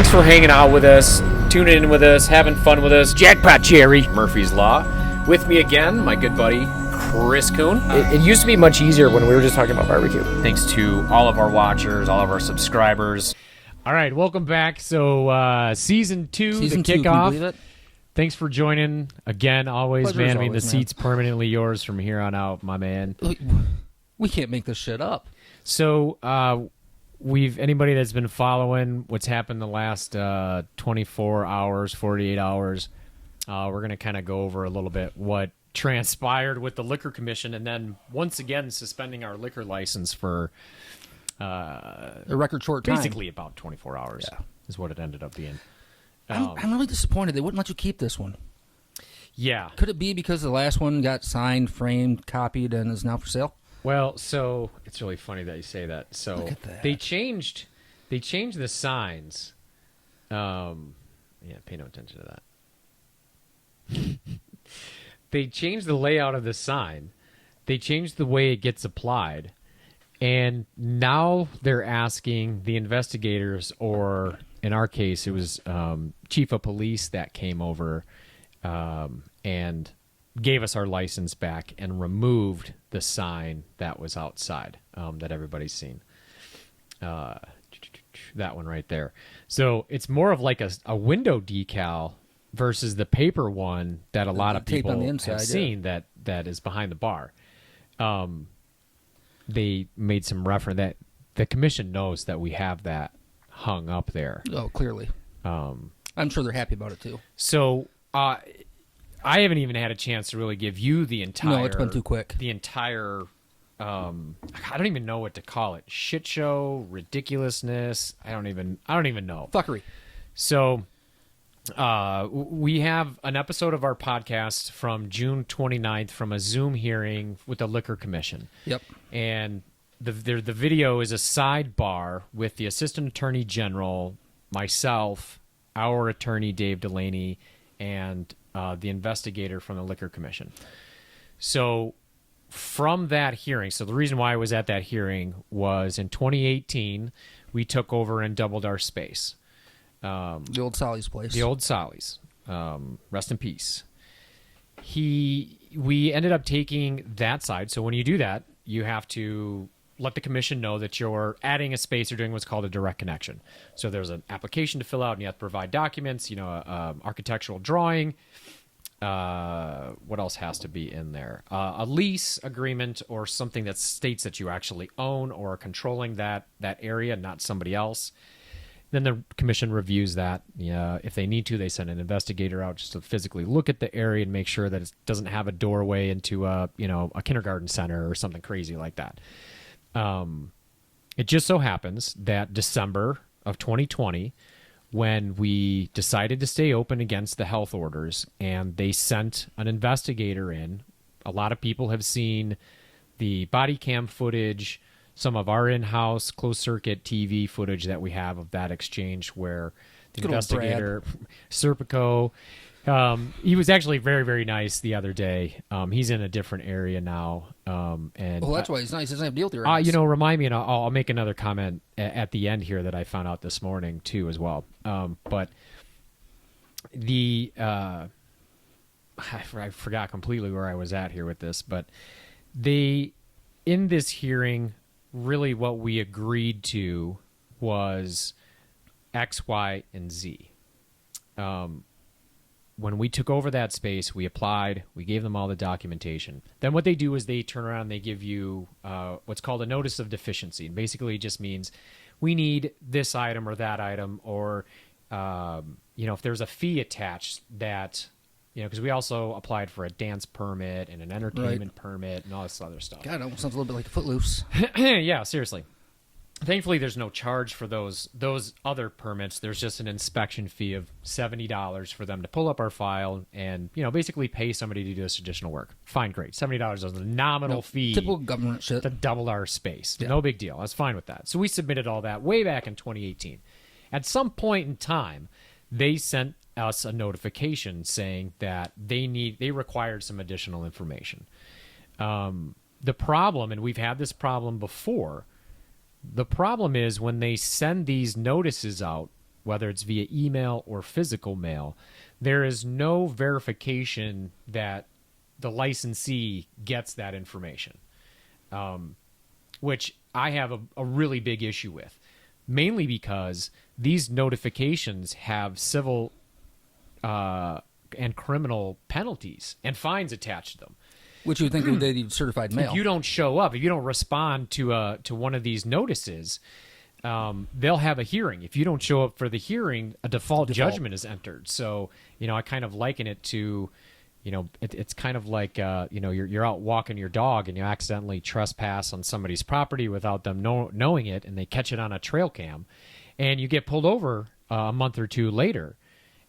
Thanks for hanging out with us, tuning in with us, having fun with us. Jackpot Jerry, Murphy's Law. With me again, my good buddy, Chris Kuhn. It used to be much easier when we were just talking about barbecue. Thanks to all of our watchers, all of our subscribers. All right, welcome back. So, season two, the kickoff. Can you believe it? Thanks for joining again. Always, Pleasure man. as I mean, always, the man. seat's permanently yours from here on out, my man. We can't make this shit up. So, anybody that's been following what's happened the last 24 hours, 48 hours, we're going to kind of go over a little bit what transpired with the Liquor Commission, and then once again suspending our liquor license for A record short time. basically about 24 hours is what it ended up being. I'm really disappointed they wouldn't let you keep this one. Yeah. Could it be because the last one got signed, framed, copied, and is now for sale? Well, so it's really funny that you say that. So Look at that. they changed the signs. Yeah, pay no attention to that. They changed the layout of the sign. They changed the way it gets applied. And now they're asking the investigators, or in our case, it was chief of police that came over and gave us our license back and removed the sign that was outside that everybody's seen. That one right there. So it's more of like a window decal versus the paper one that a lot of tape on people the inside, have seen that is behind the bar. They made some reference that the commission knows that we have that hung up there. Oh, clearly. I'm sure they're happy about it, too. So I haven't even had a chance to really give you the entire... No, it's been too quick. The entire... I don't even know what to call it. Shit show, ridiculousness. I don't even know. Fuckery. So we have an episode of our podcast from June 29th from a Zoom hearing with the Liquor Commission. Yep. And the video is a sidebar with the Assistant Attorney General, myself, our attorney, Dave Delaney, and the investigator from the Liquor Commission. So from that hearing, so the reason why I was at that hearing was in 2018, we took over and doubled our space. The old Sally's place. The old Sally's. Rest in peace. We ended up taking that side. So when you do that, you have to let the commission know that you're adding a space or doing what's called a direct connection. So there's an application to fill out, and you have to provide documents, architectural drawing. What else has to be in there? A lease agreement or something that states that you actually own or are controlling that area, not somebody else. Then the commission reviews that. If they need to, they send an investigator out just to physically look at the area and make sure that it doesn't have a doorway into a kindergarten center or something crazy like that. It just so happens that December of 2020, when we decided to stay open against the health orders, and they sent an investigator in. A lot of people have seen the body cam footage, some of our in-house closed-circuit TV footage that we have of that exchange where the Good old investigator, Serpico, he was actually very, very nice the other day. He's in a different area now. And Well, that's why he's nice. He doesn't have to deal with your ass. remind me, and I'll make another comment at the end here that I found out this morning too as well. But I forgot completely where I was at here with this, but in this hearing, really what we agreed to was X, Y, and Z. When we took over that space, we applied, we gave them all the documentation. Then what they do is they turn around and they give you what's called a notice of deficiency. And basically it just means we need this item or that item, or, if there's a fee attached that, because we also applied for a dance permit and an entertainment permit and all this other stuff. God, it almost sounds a little bit like Footloose. Yeah, seriously. Thankfully, there's no charge for those other permits. There's just an inspection fee of $70 for them to pull up our file and, basically pay somebody to do this additional work. Fine, great. $70 is a nominal fee. Typical government shit. To double our space. Yeah. No big deal. I was fine with that. So we submitted all that way back in 2018. At some point in time, they sent us a notification saying that they required some additional information. The problem, and we've had this problem before, the problem is when they send these notices out, whether it's via email or physical mail, there is no verification that the licensee gets that information, which I have a really big issue with, mainly because these notifications have civil and criminal penalties and fines attached to them. Which you would think they need certified mail. If you don't show up, if you don't respond to one of these notices, they'll have a hearing. If you don't show up for the hearing, a default judgment is entered. So, I kind of liken it to, it's kind of like, you're out walking your dog and you accidentally trespass on somebody's property without them knowing it, and they catch it on a trail cam, and you get pulled over a month or two later,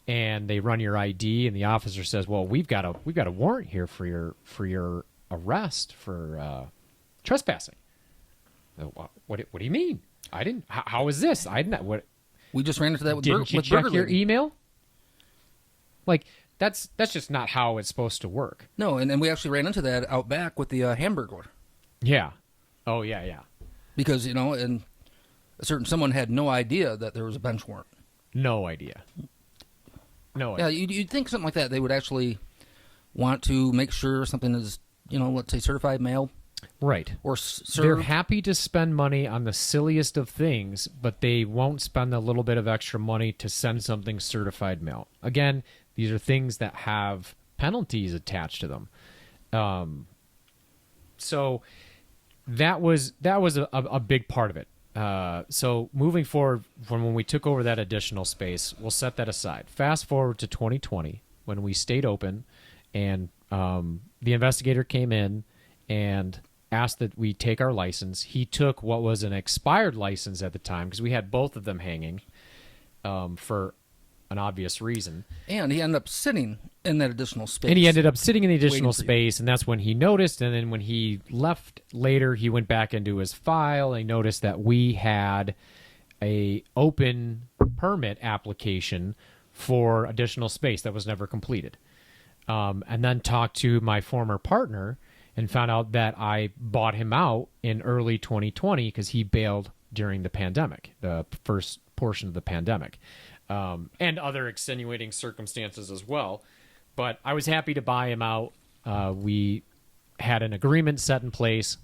and they run your ID, and the officer says, "Well, we've got a warrant here for your arrest for trespassing." What do you mean? I didn't. How is this? I didn't. What? We just ran into that with Didn't you with check Burger your Lady. email? Like that's just not how it's supposed to work. No, and we actually ran into that out back with the Hamburglar. Yeah. Oh yeah. Because and a certain someone had no idea that there was a bench warrant. No idea. No Yeah, idea. you'd think something like that they would actually want to make sure something is let's say certified mail. Right. Or They're happy to spend money on the silliest of things, but they won't spend a little bit of extra money to send something certified mail. Again, these are things that have penalties attached to them. So that was a big part of it. So moving forward from when we took over that additional space, we'll set that aside. Fast forward to 2020 when we stayed open, and the investigator came in and asked that we take our license. He took what was an expired license at the time, because we had both of them hanging for an obvious reason. And he ended up sitting in that additional space. And he ended up sitting in the additional Waiting for you. space, and that's when he noticed. And then when he left later, he went back into his file and he noticed that we had a open permit application for additional space that was never completed. And then talked to my former partner and found out that I bought him out in early 2020 because he bailed during the pandemic, the first portion of the pandemic, and other extenuating circumstances as well. But I was happy to buy him out. We had an agreement set in place.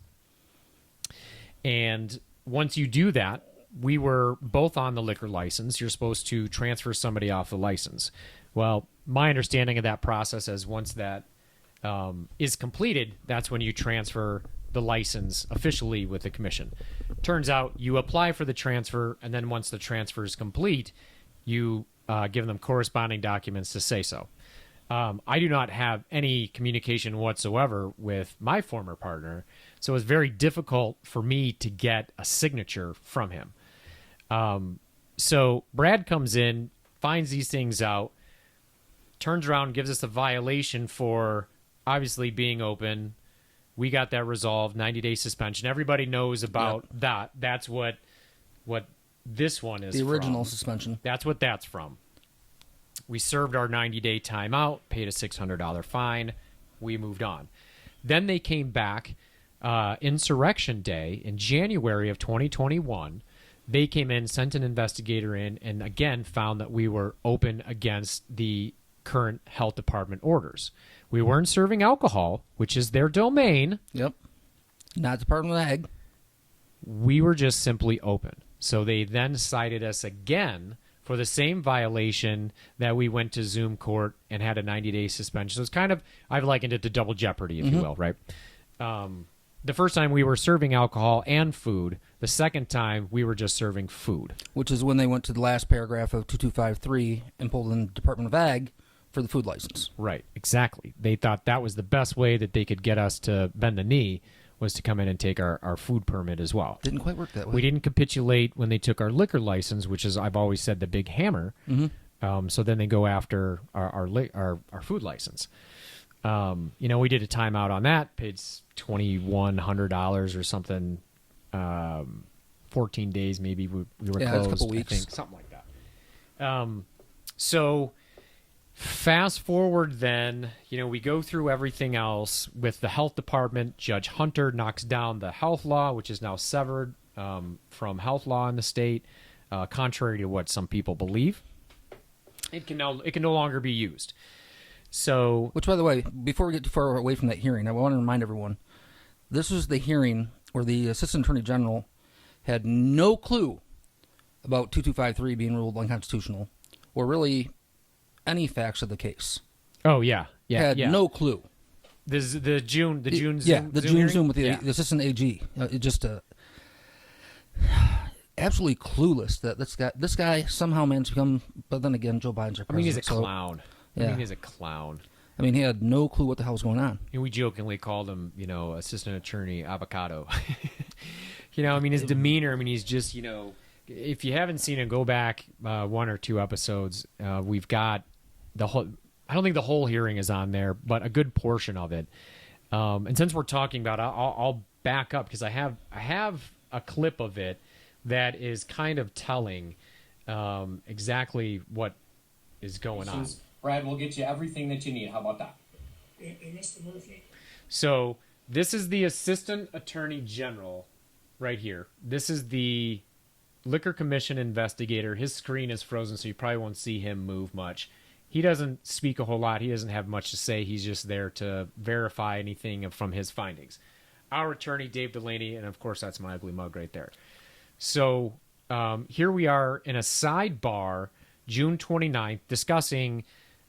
And once you do that, we were both on the liquor license. You're supposed to transfer somebody off the license. Well, my understanding of that process is once that is completed, that's when you transfer the license officially with the commission. Turns out you apply for the transfer, and then once the transfer is complete, you give them corresponding documents to say so. I do not have any communication whatsoever with my former partner, so it was very difficult for me to get a signature from him. So Brad comes in, finds these things out, turns around, gives us a violation for obviously being open. We got that resolved, 90-day suspension. Everybody knows about that. That's what this one is the original from. suspension. That's what that's from. We served our 90-day timeout, paid a $600 fine. We moved on. Then they came back Insurrection Day in January of 2021. They came in, sent an investigator in, and again found that we were open against the current health department orders. We weren't serving alcohol, which is their domain. Yep. Not Department of Ag. We were just simply open. So they then cited us again for the same violation that we went to Zoom court and had a 90-day suspension. So it's kind of, I've likened it to double jeopardy, if you will, right? The first time we were serving alcohol and food. The second time we were just serving food. Which is when they went to the last paragraph of 2253 and pulled in the Department of Ag for the food license. Right, exactly. They thought that was the best way that they could get us to bend the knee, was to come in and take our food permit as well. Didn't quite work that way. We didn't capitulate when they took our liquor license, which is, I've always said, the big hammer. So then they go after our food license. We did a timeout on that, paid $2,100 or something. 14 days maybe we were it's closed. a couple weeks. I think, something like that. So fast forward then, we go through everything else with the health department. Judge Hunter knocks down the health law, which is now severed from health law in the state. contrary to what some people believe. It can no longer be used. So, which, by the way, before we get too far away from that hearing, I want to remind everyone, this was the hearing where the Assistant Attorney General had no clue about 2253 being ruled unconstitutional, or really any facts of the case. Oh yeah, had no clue. The June Zoom Zoom with the Assistant AG. It just absolutely clueless that this guy somehow managed to become. But then again, Joe Biden's our president. I mean, he's a clown. Yeah. He's a clown. I mean, he had no clue what the hell was going on. And we jokingly called him, Assistant Attorney Avocado. His demeanor. I mean, he's just, if you haven't seen it, go back 1 or 2 episodes. We've got the whole. I don't think the whole hearing is on there, but a good portion of it. And since we're talking about, I'll back up because I have a clip of it that is kind of telling exactly what is going on. Brad, we'll get you everything that you need. How about that? Hey, Mr. Murphy. So this is the Assistant Attorney General right here. This is the Liquor Commission investigator. His screen is frozen, so you probably won't see him move much. He doesn't speak a whole lot. He doesn't have much to say. He's just there to verify anything from his findings. Our attorney, Dave Delaney, and of course that's my ugly mug right there. So here we are in a sidebar, June 29th, discussing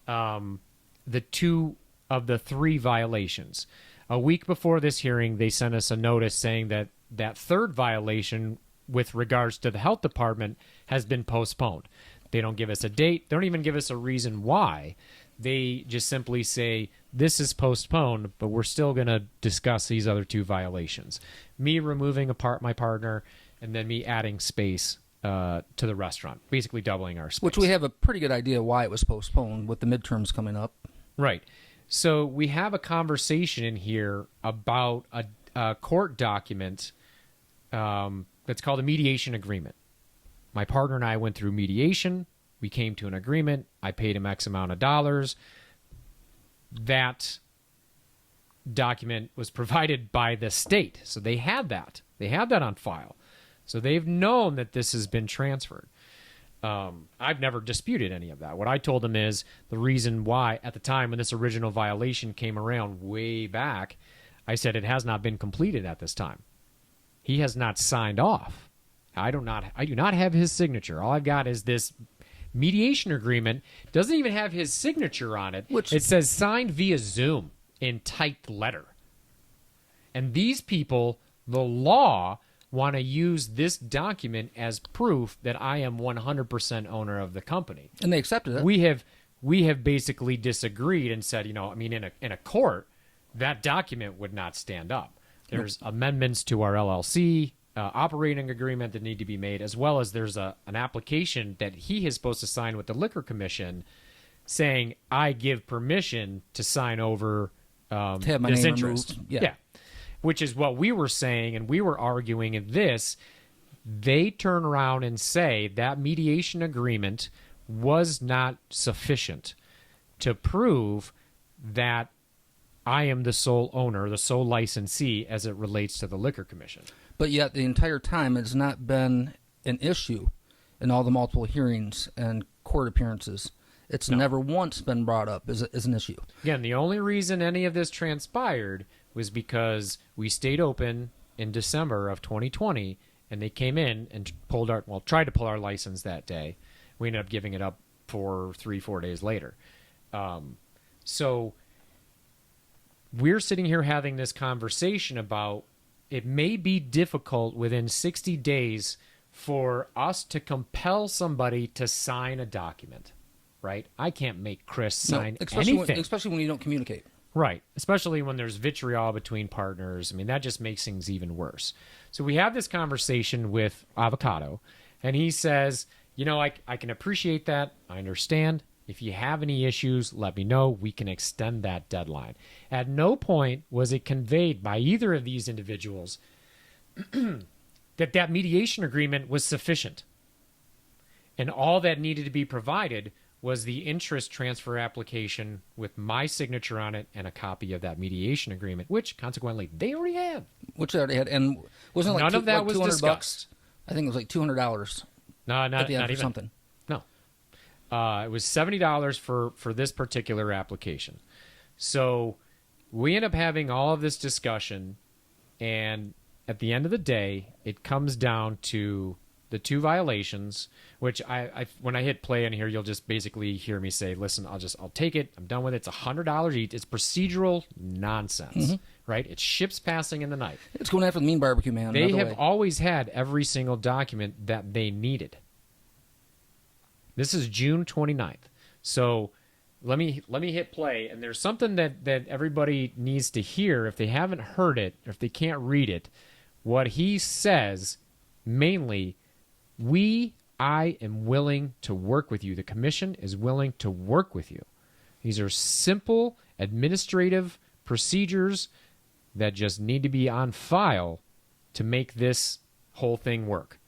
the 2 of the 3 violations. A week before this hearing, they sent us a notice saying that that 3rd violation with regards to the health department has been postponed. They don't give us a date. They don't even give us a reason why. They just simply say, this is postponed, but we're still going to discuss these other 2 violations. Me removing my partner, and then me adding space to the restaurant, basically doubling our space. Which we have a pretty good idea why it was postponed with the midterms coming up. Right. So we have a conversation in here about a court document that's called a mediation agreement. My partner and I went through mediation. We came to an agreement. I paid him X amount of dollars. That document was provided by the state. So they had that. They had that on file. So they've known that this has been transferred. I've never disputed any of that. What I told them is the reason why, at the time when this original violation came around way back, I said it has not been completed at this time. He has not signed off. I do not have his signature. All I've got is this mediation agreement. Doesn't even have his signature on it. It says signed via Zoom in typed letter. And these people, the law, want to use this document as proof that I am 100% owner of the company. And they accepted it. We have basically disagreed and said, in a court, that document would not stand up. There's amendments to our LLC operating agreement that need to be made, as well as there's an application that he is supposed to sign with the Liquor Commission saying, I give permission to sign over to have my this name interest. removed. Yeah. Which is what we were saying, and we were arguing in this. They turn around and say that mediation agreement was not sufficient to prove that I am the sole owner, the sole licensee as it relates to the Liquor Commission. But yet the entire time it's not been an issue in all the multiple hearings and court appearances. It's never once been brought up as an issue. Again, the only reason any of this transpired was because we stayed open in December of 2020, and they came in and tried to pull our license that day. We ended up giving it up for 3-4 days later. So we're sitting here having this conversation about it may be difficult within 60 days for us to compel somebody to sign a document, right? I can't make Chris sign anything. Especially when you don't communicate. Right, especially when there's vitriol between partners. I mean, that just makes things even worse. So we have this conversation with Avocado, and he says, I can appreciate that. I understand. If you have any issues, let me know. We can extend that deadline. At no point was it conveyed by either of these individuals that mediation agreement was sufficient. And all that needed to be provided was the interest transfer application with my signature on it and a copy of that mediation agreement, which consequently they already had. Which they already had, and wasn't it like none of that was $200 discussed. I think it was like $200 No, at not, the end not for even. something. No. It was $70 for this particular application. So we end up having all of this discussion, and at the end of the day, it comes down to the 2 violations, which I when I hit play in here, you'll just basically hear me say, listen, I'll take it. I'm done with it. It's $100 each. It's procedural nonsense, right? It's ships passing in the night. It's going after the mean barbecue man. They another have way. always had every single document that they needed. This is June 29th. So let me hit play, and there's something that everybody needs to hear if they haven't heard it, or if they can't read it. What he says, mainly, I am willing to work with you. The commission is willing to work with you. These are simple administrative procedures that just need to be on file to make this whole thing work.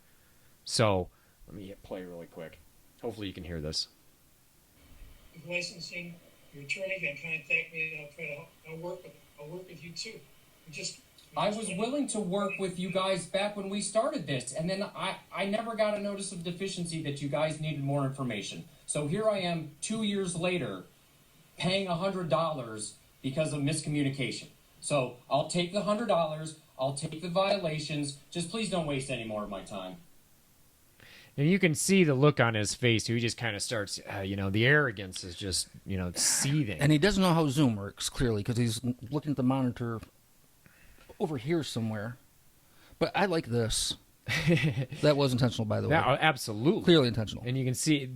So let me hit play really quick. Hopefully you can hear this. With licensing, your attorney can contact me and I'll try to, I'll work with you too. I was willing to work with you guys back when we started this, and then I never got a notice of deficiency that you guys needed more information. So here I am 2 years later paying $100 because of miscommunication. So I'll take the $100, I'll take the violations, just please don't waste any more of my time. And you can see the look on his face. He just kind of starts, the arrogance is just, seething. And he doesn't know how Zoom works, clearly, because he's looking at the monitor over here somewhere. But I like this. That was intentional, by the way. Absolutely. Clearly intentional. And you can see,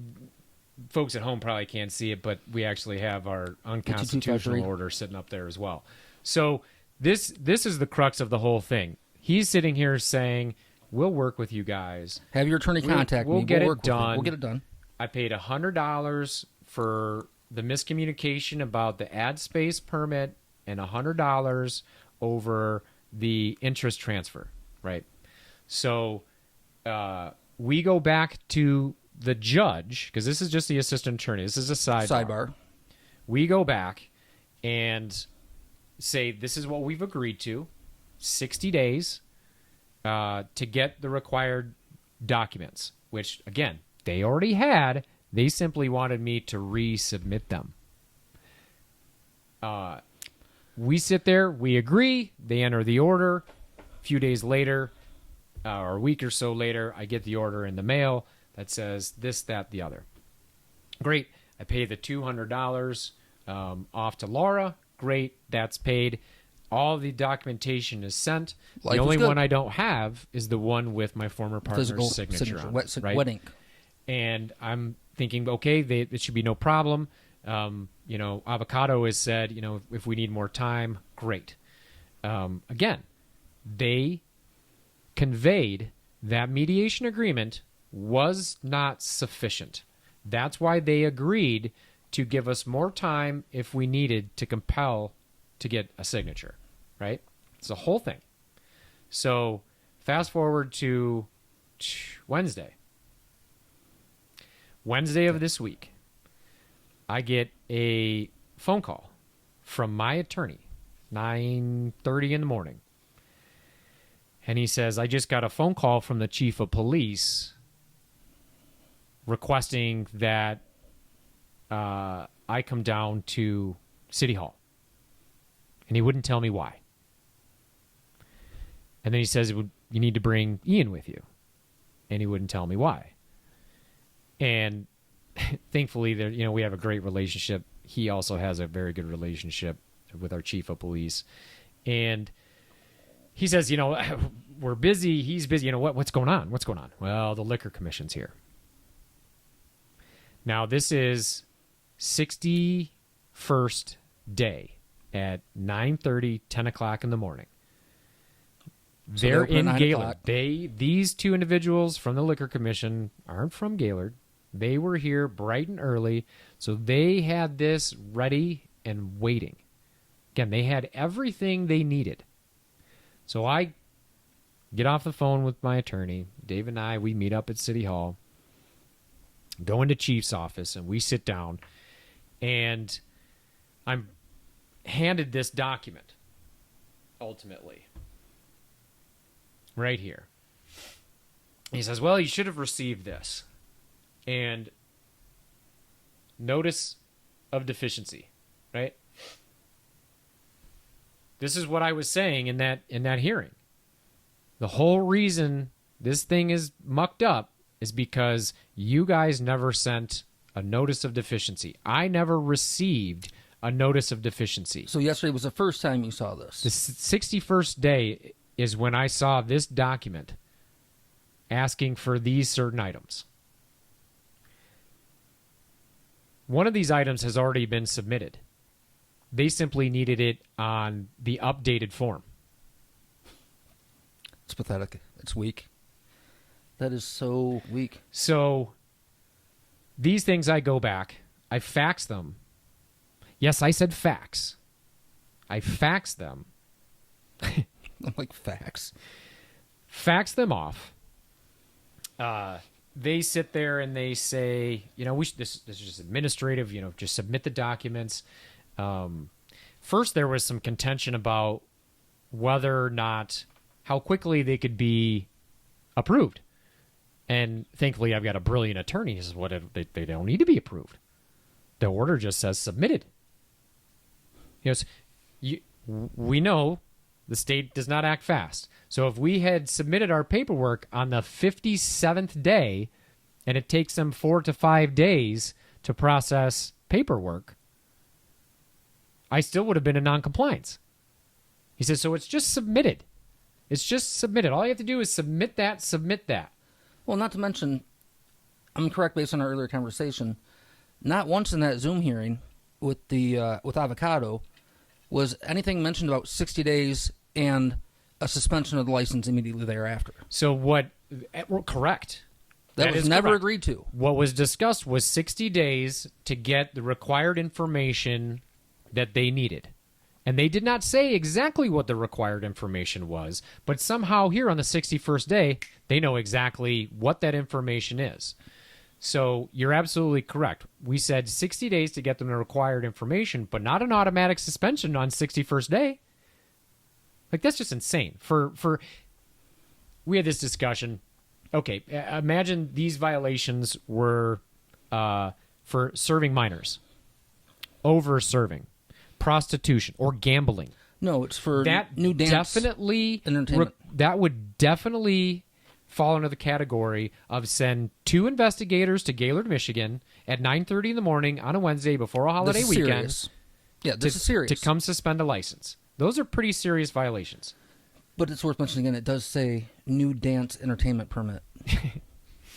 folks at home probably can't see it, but we actually have our unconstitutional order sitting up there as well. So this is the crux of the whole thing. He's sitting here saying, we'll work with you guys. Have your attorney contact me. We'll get work it done. We'll get it done. I paid $100 for the miscommunication about the ad space permit and $100 over the interest transfer, right? So we go back to the judge, because this is just the assistant attorney. This is a sidebar. We go back and say, this is what we've agreed to, 60 days to get the required documents, which, again, they already had. They simply wanted me to resubmit them. We sit there, we agree, they enter the order. A few days later, or a week or so later, I get the order in the mail that says this, that, the other. Great. I pay the $200 off to Laura. Great. That's paid. All the documentation is sent. Life the only is good. one I don't have is the one with my former partner's Physical signature on it, right? wet ink. And I'm thinking, okay, it should be no problem. Avocado has said, if we need more time, great. Again, they conveyed that mediation agreement was not sufficient. That's why they agreed to give us more time if we needed to compel to get a signature, right? It's the whole thing. So fast forward to Wednesday of this week. I get a phone call from my attorney, 9:30 in the morning. And he says, I just got a phone call from the chief of police requesting that I come down to City Hall. And he wouldn't tell me why. And then he says, you need to bring Ian with you. And he wouldn't tell me why. And thankfully, we have a great relationship. He also has a very good relationship with our chief of police. And he says, we're busy. He's busy. What's going on? What's going on? Well, the liquor commission's here. Now, this is 61st day at 9:30, 10 o'clock in the morning. So They're in 9 Gaylord. o'clock. These two individuals from the liquor commission aren't from Gaylord. They were here bright and early, so they had this ready and waiting. Again, they had everything they needed. So I get off the phone with my attorney. Dave and I, we meet up at City Hall, go into Chief's office, and we sit down, and I'm handed this document, ultimately, right here. He says, well, you should have received this. And notice of deficiency, right? This is what I was saying in that hearing. The whole reason this thing is mucked up is because you guys never sent a notice of deficiency. I never received a notice of deficiency. So yesterday was the first time you saw this. The 61st day is when I saw this document asking for these certain items. One of these items has already been submitted. They simply needed it on the updated form. It's pathetic. It's weak. That is so weak. So these things, I go back, I fax them. Yes, I said fax. I fax them. I'm like, facts. Fax them off. They sit there and they say, this is just administrative, just submit the documents. First, there was some contention about whether or not, how quickly they could be approved. And thankfully, I've got a brilliant attorney. He says, they don't need to be approved. The order just says submitted. We know the state does not act fast. So if we had submitted our paperwork on the 57th day, and it takes them 4 to 5 days to process paperwork, I still would have been in noncompliance. He says, so it's just submitted. It's just submitted. All you have to do is submit that. Well, not to mention, I'm correct based on our earlier conversation, not once in that Zoom hearing with Avocado was anything mentioned about 60 days and a suspension of the license immediately thereafter. So correct. That was never correct. agreed to. What was discussed was 60 days to get the required information that they needed. And they did not say exactly what the required information was, but somehow here on the 61st day, they know exactly what that information is. So you're absolutely correct. We said 60 days to get them the required information, but not an automatic suspension on 61st day. Like, that's just insane. We had this discussion. Okay, imagine these violations were for serving minors, over-serving, prostitution, or gambling. No, it's for That new dance definitely entertainment. that would definitely fall under the category of send 2 investigators to Gaylord, Michigan at 9:30 in the morning on a Wednesday before a holiday This is weekend. serious. Yeah, this is serious. To come suspend a license. Those are pretty serious violations. But it's worth mentioning again, it does say new dance entertainment permit.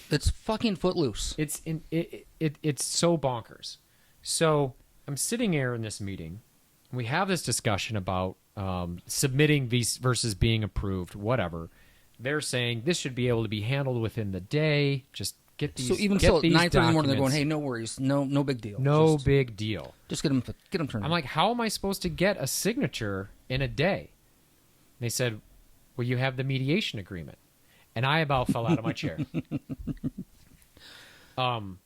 It's fucking footloose. It's so bonkers. So I'm sitting here in this meeting. We have this discussion about submitting these versus being approved, whatever. They're saying this should be able to be handled within the day. Just get these. So even get still, at these 9:30 in the morning, they're going, documents. "Hey, no worries, no big deal, No big deal." just get them turned." I'm like, how am I supposed to get a signature in a day? They said, well, you have the mediation agreement. And I about fell out of my chair.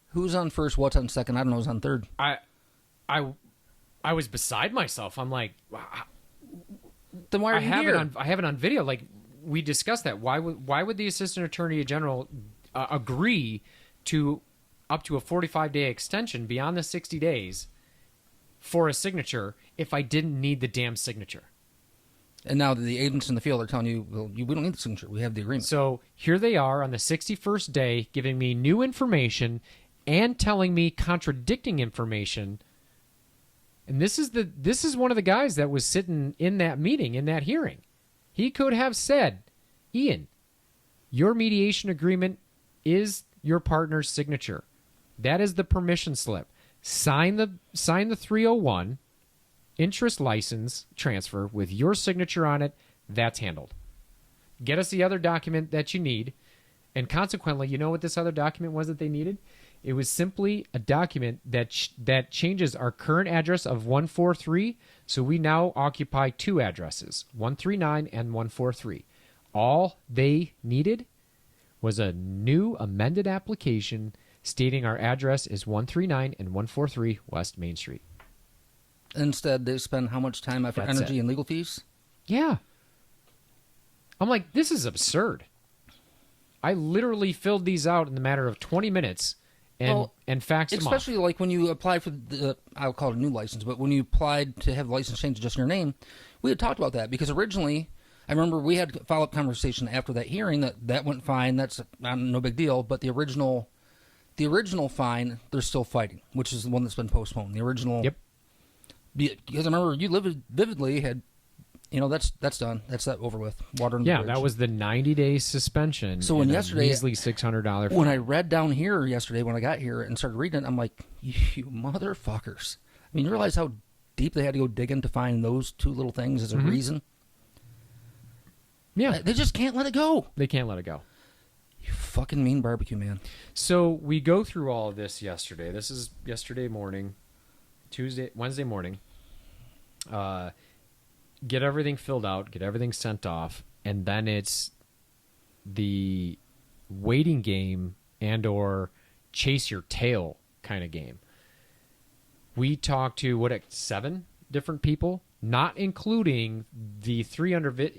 Who's on first? What's on second? I don't know. Who's on third? I was beside myself. I'm like, wow. Then why are I you have here? I have it on video. Like, we discussed that. Why would the Assistant Attorney General agree to up to a 45-day extension beyond the 60 days for a signature if I didn't need the damn signature? And now the agents in the field are telling you, well, we don't need the signature. We have the agreement. So here they are on the 61st day giving me new information and telling me contradicting information. And this is one of the guys that was sitting in that meeting, in that hearing. He could have said, Ian, your mediation agreement is your partner's signature. That is the permission slip. Sign the 301 interest license transfer with your signature on it. That's handled. Get us the other document that you need. And consequently, you know what this other document was that they needed? It was simply a document that changes our current address of 143. So we now occupy 2 addresses, 139 and 143. All they needed was a new amended application stating our address is 139 and 143 West Main Street. Instead, they spend how much time, effort, That's energy, it. and legal fees? Yeah. I'm like, this is absurd. I literally filled these out in the matter of 20 minutes and faxed them off. Especially like when you apply for the, I'll call it a new license, but when you applied to have the license changed to just your name, we had talked about that because originally, I remember we had a follow-up conversation after that hearing that went fine. That's no big deal. But the original fine, they're still fighting, which is the one that's been postponed. The original, Yep. Because I remember you lived vividly had, that's done. That's that over with. Water under the bridge. That was the 90-day suspension. So when and yesterday, a measly $600 fine. when I read down here yesterday when I got here and started reading it, I'm like, you motherfuckers! I mean, you realize how deep they had to go digging to find those two little things as a reason? Yeah, They just can't let it go. they can't let it go. You fucking mean barbecue man. So we go through all of this yesterday. This is yesterday morning, Wednesday morning. Get everything filled out, get everything sent off, and then it's the waiting game and or chase your tail kind of game. We talked to 7 different people, not including the 3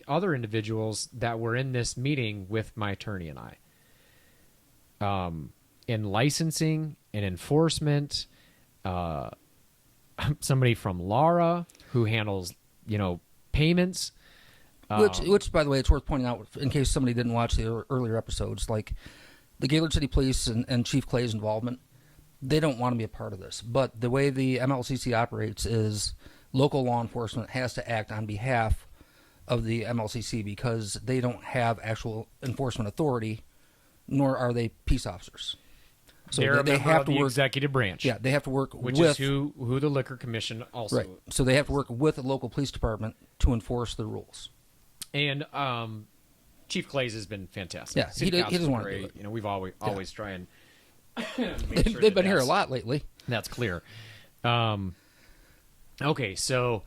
other individuals that were in this meeting with my attorney and I. In licensing and enforcement, somebody from Laura who handles, payments. Which, by the way, it's worth pointing out in case somebody didn't watch the earlier episodes, like the Gaylord City Police and Chief Clay's involvement, they don't want to be a part of this. But the way the MLCC operates is local law enforcement has to act on behalf of the MLCC because they don't have actual enforcement authority, nor are they peace officers. So they have to work executive branch. Yeah, they have to work which with is who the Liquor Commission also. right. So they have to work with the local police department to enforce the rules. And Chief Clay's has been fantastic. Yeah, he City doesn't Council's want to do great. it. We've always try and They've been here a lot lately. That's clear. Okay, so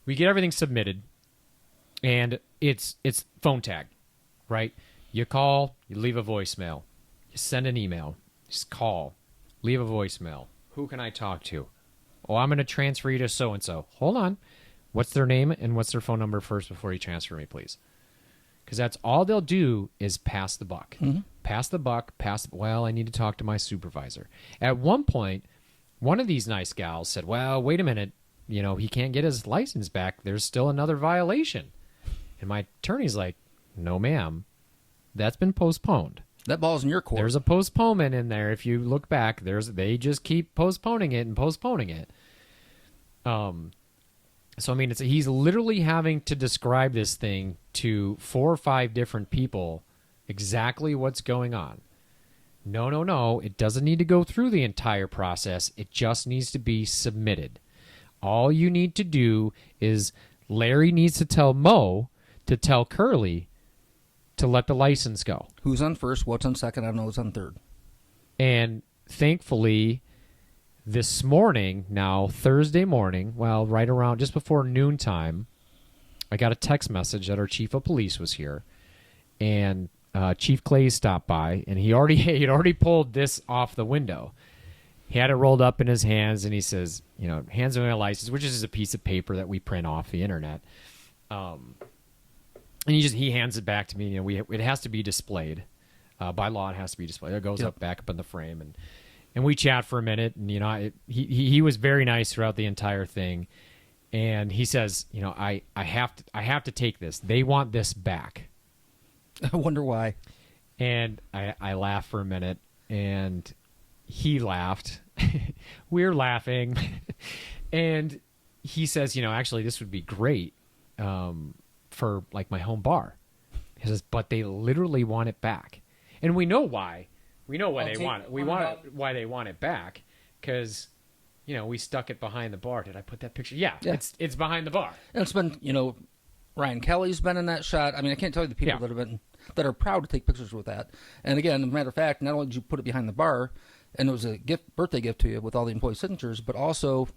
we get everything submitted, and it's phone tag, right? You call, you leave a voicemail, you send an email, just call, leave a voicemail. Who can I talk to? Oh, I'm going to transfer you to so and so. Hold on, what's their name and what's their phone number first before you transfer me, please? Because that's all they'll do is pass the buck. Mm-hmm. Pass the buck, well, I need to talk to my supervisor. At one point, one of these nice gals said, well, wait a minute, he can't get his license back. There's still another violation. And my attorney's like, no, ma'am, that's been postponed. That ball's in your court. There's a postponement in there. If you look back, they just keep postponing it and postponing it. So, I mean, he's literally having to describe this thing to 4 or 5 different people exactly what's going on. No. It doesn't need to go through the entire process. It just needs to be submitted. All you need to do is Larry needs to tell Mo to tell Curly to let the license go. Who's on first? What's on second? I don't know who's on third. And thankfully, this morning, now Thursday morning, well, right around just before noontime, I got a text message that our chief of police was here, and Chief Clay stopped by, and he'd already pulled this off the window. He had it rolled up in his hands, and he says, hands me my license, which is a piece of paper that we print off the internet. And he hands it back to me. It has to be displayed by law. It has to be displayed. It goes back up in the frame, and we chat for a minute. And he was very nice throughout the entire thing. And he says, I have to take this. They want this back. I wonder why. And I laughed for a minute, and he laughed. We're laughing. And he says, actually, this would be great for, like, my home bar. He says, but they literally want it back. And we know why. We know why they want it. Why they want it back, because, we stuck it behind the bar. Did I put that picture? Yeah. It's behind the bar. And it's been, Ryan Kelly's been in that shot. I mean, I can't tell you the people that are proud to take pictures with that. And again, as a matter of fact, not only did you put it behind the bar, and it was a birthday gift to you with all the employee signatures, but also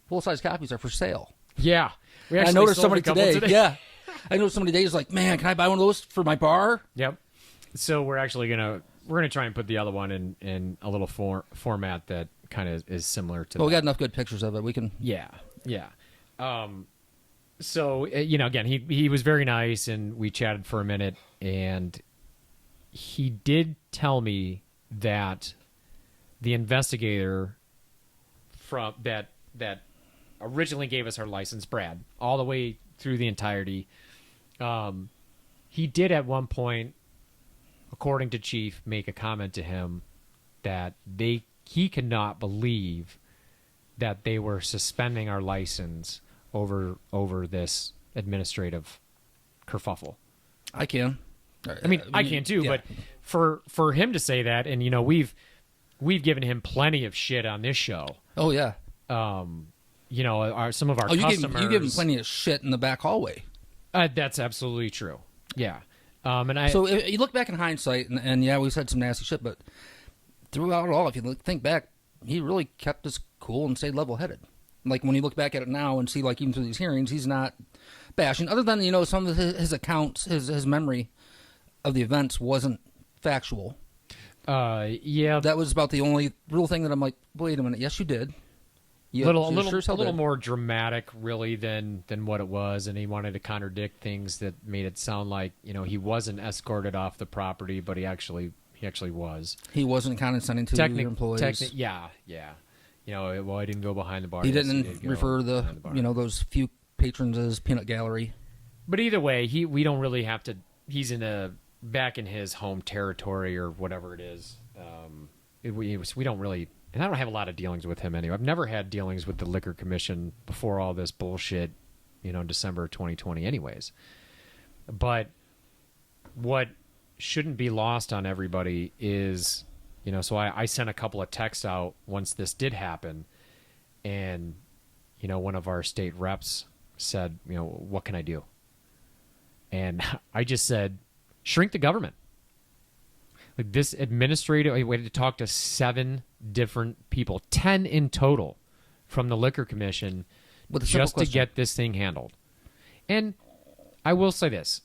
full-size copies are for sale. Yeah. I noticed somebody today. Yeah. I noticed somebody today was like, man, can I buy one of those for my bar? Yep. So we're actually gonna try and put the other one in a little format that kind of is similar to. Well, we got enough good pictures of it. We can. Yeah. So again, he was very nice, and we chatted for a minute, and he did tell me that the investigator from that originally gave us our license, Brad, all the way through the entirety, he did at one point, according to Chief, make a comment to him that he could not believe that they were suspending our license over this administrative kerfuffle. I can. I mean, I can too, yeah. but for him to say that, and we've given him plenty of shit on this show. Oh yeah. Some of our customers. You give him plenty of shit in the back hallway. That's absolutely true. Yeah. So if you look back in hindsight, and yeah, we said some nasty shit, but throughout it all, if you think back, he really kept us cool and stayed level-headed. Like when you look back at it now and see, like even through these hearings, he's not bashing. Other than some of his accounts, his memory of the events wasn't factual. Yeah, that was about the only real thing that I'm like, wait a minute, yes, you did. A little more dramatic, really, than what it was, and he wanted to contradict things that made it sound like he wasn't escorted off the property, but he actually was. He wasn't condescending to your employees. Yeah. I didn't go behind the bar. He didn't refer those few patrons as peanut gallery. But either way, we don't really have to. He's back in his home territory or whatever it is. We don't really. And I don't have a lot of dealings with him anyway. I've never had dealings with the Liquor Commission before all this bullshit, December 2020 anyways. But what shouldn't be lost on everybody is, so I sent a couple of texts out once this did happen. And, one of our state reps said, what can I do? And I just said, shrink the government. Like this administrative, we had to talk to 7 different people, 10 in total, from the Liquor Commission, just to get this thing handled. And I will say this: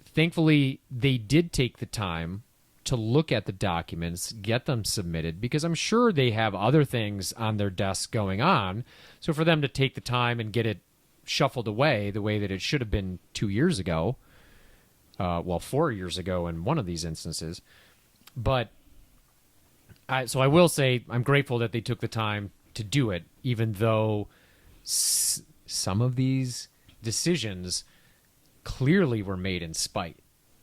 thankfully, they did take the time to look at the documents, get them submitted, because I'm sure they have other things on their desks going on. So for them to take the time and get it shuffled away the way that it should have been 2 years ago, 4 years ago in one of these instances. But I will say I'm grateful that they took the time to do it, even though some of these decisions clearly were made in spite.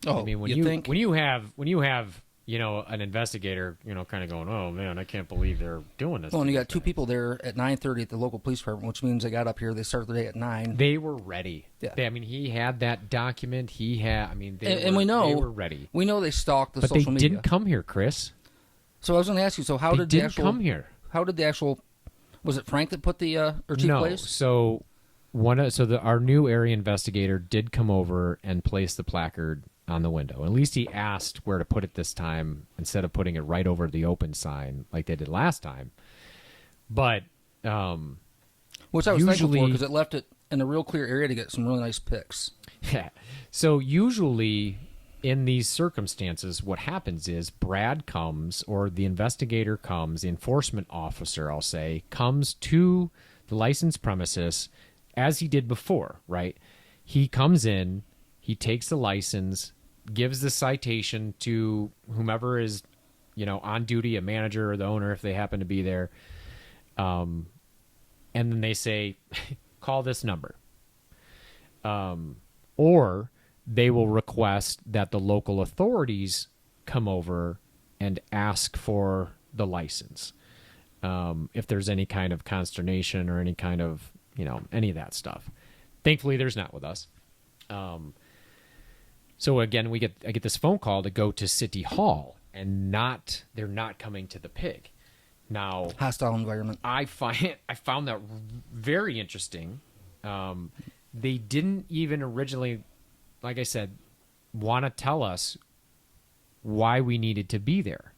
Oh, I mean, when you have an investigator, kind of going, oh man, I can't believe they're doing this. Well, and you got 2 people there at 9:30 at the local police department, which means they got up here. They started the day at 9. They were ready. Yeah. He had that document. We know they were ready. We know they stalked the but social media. But they didn't come here, Chris. So I was going to ask you. So how they did didn't come here? How did the actual? Was it Frank that put the or Chief No. Place? So our new area investigator did come over and place the placard on the window. At least he asked where to put it this time instead of putting it right over the open sign like they did last time. But which I was thankful for because it left it in a real clear area to get some really nice pics. Yeah. So usually in these circumstances, what happens is Brad comes, or the investigator comes, the enforcement officer, I'll say, comes to the licensed premises as he did before, right? He comes in, he takes the license, gives the citation to whomever is, on duty, a manager or the owner if they happen to be there. And then they say, call this number. Or they will request that the local authorities come over and ask for the license. If there's any kind of consternation or any kind of, any of that stuff. Thankfully, there's not with us. So again, I get this phone call to go to City Hall, and they're not coming to the pig. Now, hostile environment. I found that very interesting. They didn't even originally, like I said, want to tell us why we needed to be there.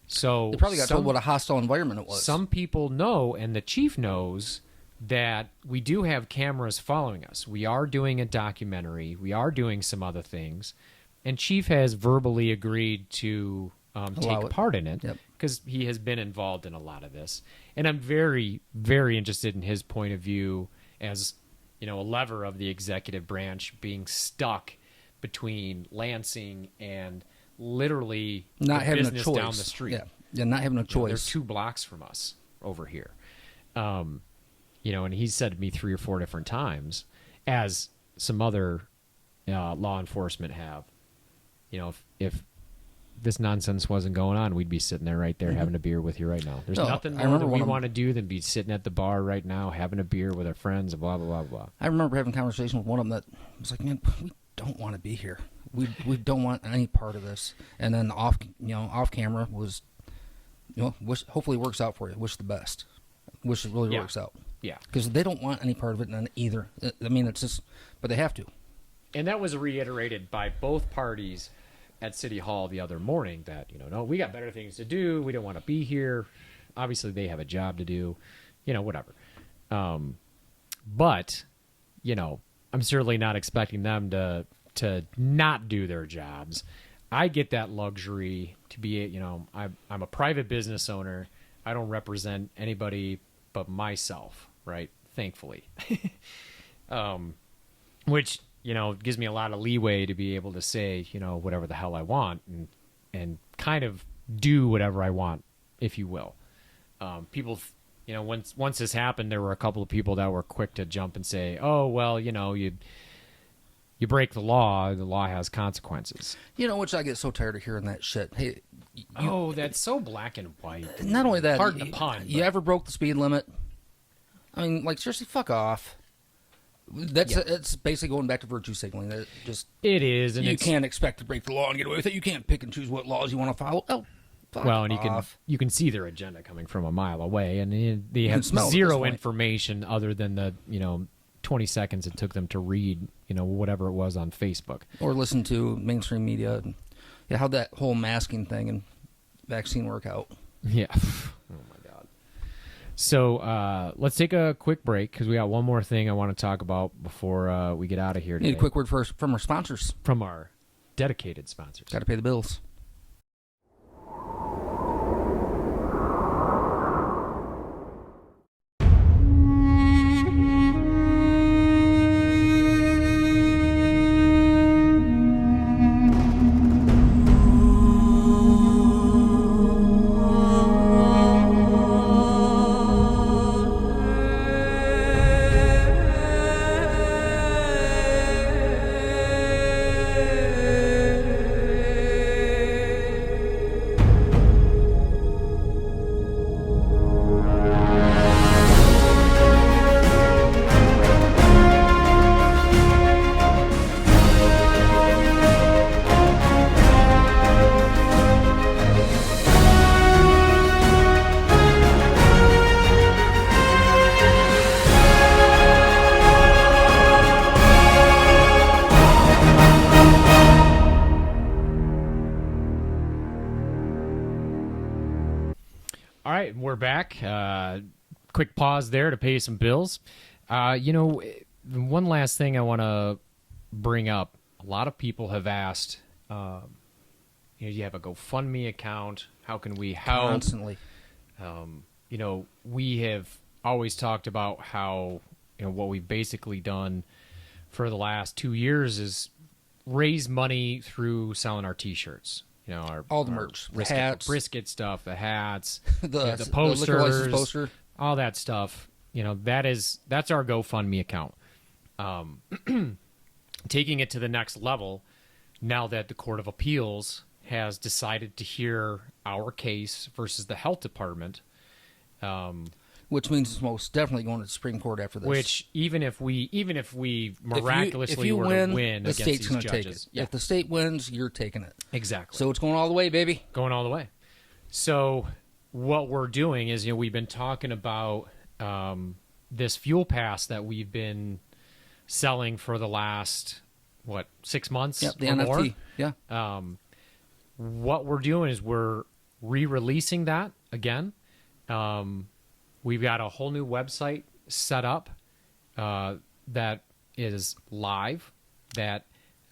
So they probably got told what a hostile environment it was. Some people know, and the chief knows, that we do have cameras following us. We are doing a documentary. We are doing some other things. And Chief has verbally agreed to take part in it because he has been involved in a lot of this. And I'm very, very interested in his point of view as, a lever of the executive branch being stuck between Lansing and literally Not the having a business choice. down the street. Yeah, not having a You know, they're choice. 2 blocks from us over here. You know, and he's said to me 3 or 4 different times, as some other law enforcement have, you know, if this nonsense wasn't going on, we'd be sitting there right there having a beer with you right now. There's No, nothing I more remember that we one of want to do than be sitting at the bar right now having a beer with our friends and blah, blah, blah, blah. I remember having a conversation with one of them that was like, "Man, we don't want to be here. We don't want any part of this." And then off camera was, hopefully it works out for you. Wish the best. Wish it really Yeah. works out. Yeah. Because they don't want any part of it none either. I mean, it's just, but they have to. And that was reiterated by both parties at City Hall the other morning that, no, we got better things to do. We don't want to be here. Obviously, they have a job to do, whatever. But, I'm certainly not expecting them to not do their jobs. I get that luxury to be, I'm a private business owner. I don't represent anybody but myself, right? Thankfully. Which, gives me a lot of leeway to be able to say, whatever the hell I want and kind of do whatever I want, if you will. People, once this happened, there were a couple of people that were quick to jump and say, oh, well, you break the law has consequences. Which I get so tired of hearing that shit. Hey, That's so black and white. not only that, Pardon the pun. you ever broke the speed limit? I mean, like, seriously, fuck off. It's basically going back to virtue signaling. It is, and you it's, can't expect to break the law and get away with it. You can't pick and choose what laws you want to follow. Oh, fuck well, and off. you can see their agenda coming from a mile away, and they have smell it at this zero point. information other than the 20 seconds it took them to read whatever it was on Facebook. Or listen to mainstream media. Yeah, how'd that whole masking thing and vaccine work out? Yeah. Oh my God. So let's take a quick break because we got one more thing I want to talk about before we get out of here today. Need a quick word first from our sponsors. From our dedicated sponsors. Got to pay the bills. All right, we're back. Quick pause there to pay some bills. One last thing I want to bring up. A lot of people have asked, you have a GoFundMe account. How can we help? Constantly. We have always talked about how, what we've basically done for the last 2 years is raise money through selling our T-shirts. All the merch, the hats, brisket stuff, the hats, the the liquor license posters, poster. all that stuff. That's our GoFundMe account. Taking it to the next level, now that the Court of Appeals has decided to hear our case versus the health department, Which means it's most definitely going to the Supreme Court after this. which even if we miraculously if you were win, to win the against state's these going to take judges, it. If the state wins, you're taking it. exactly. So it's going all the way, baby. Going all the way. So what we're doing is, we've been talking about this fuel pass that we've been selling for the last 6 months? Yep, the or NFT. more? Yeah. What we're doing is we're re-releasing that again. We've got a whole new website set up that is live, that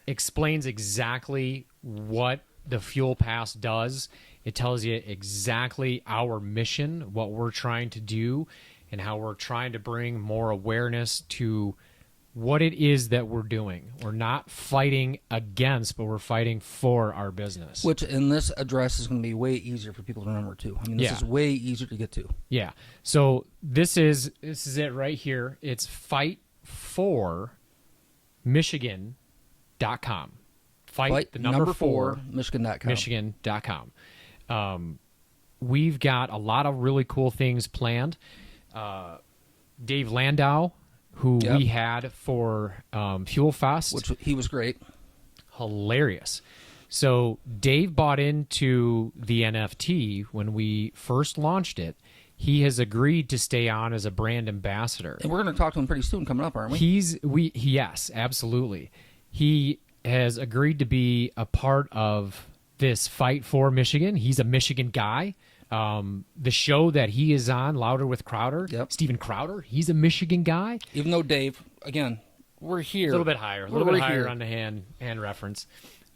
explains exactly what the fuel pass does. It tells you exactly our mission, what we're trying to do, and how we're trying to bring more awareness to what it is that we're doing. We're not fighting against, but we're fighting for our business. Which in this address is going to be way easier for people to remember too. I mean, this is way easier to get to. Yeah. So this is it right here. It's fightformichigan.com. Fight the number 4 Michigan.com. Michigan.com. We've got a lot of really cool things planned. Dave Landau, who we had for Fuel Fest. Which he was great. Hilarious. So Dave bought into the NFT when we first launched it. He has agreed to stay on as a brand ambassador. And we're going to talk to him pretty soon coming up, aren't we? Yes, absolutely. He has agreed to be a part of this fight for Michigan. He's a Michigan guy. The show that he is on, Louder with Crowder, Steven Crowder, he's a Michigan guy. Even though Dave, again, we're here. A little bit higher on the hand reference.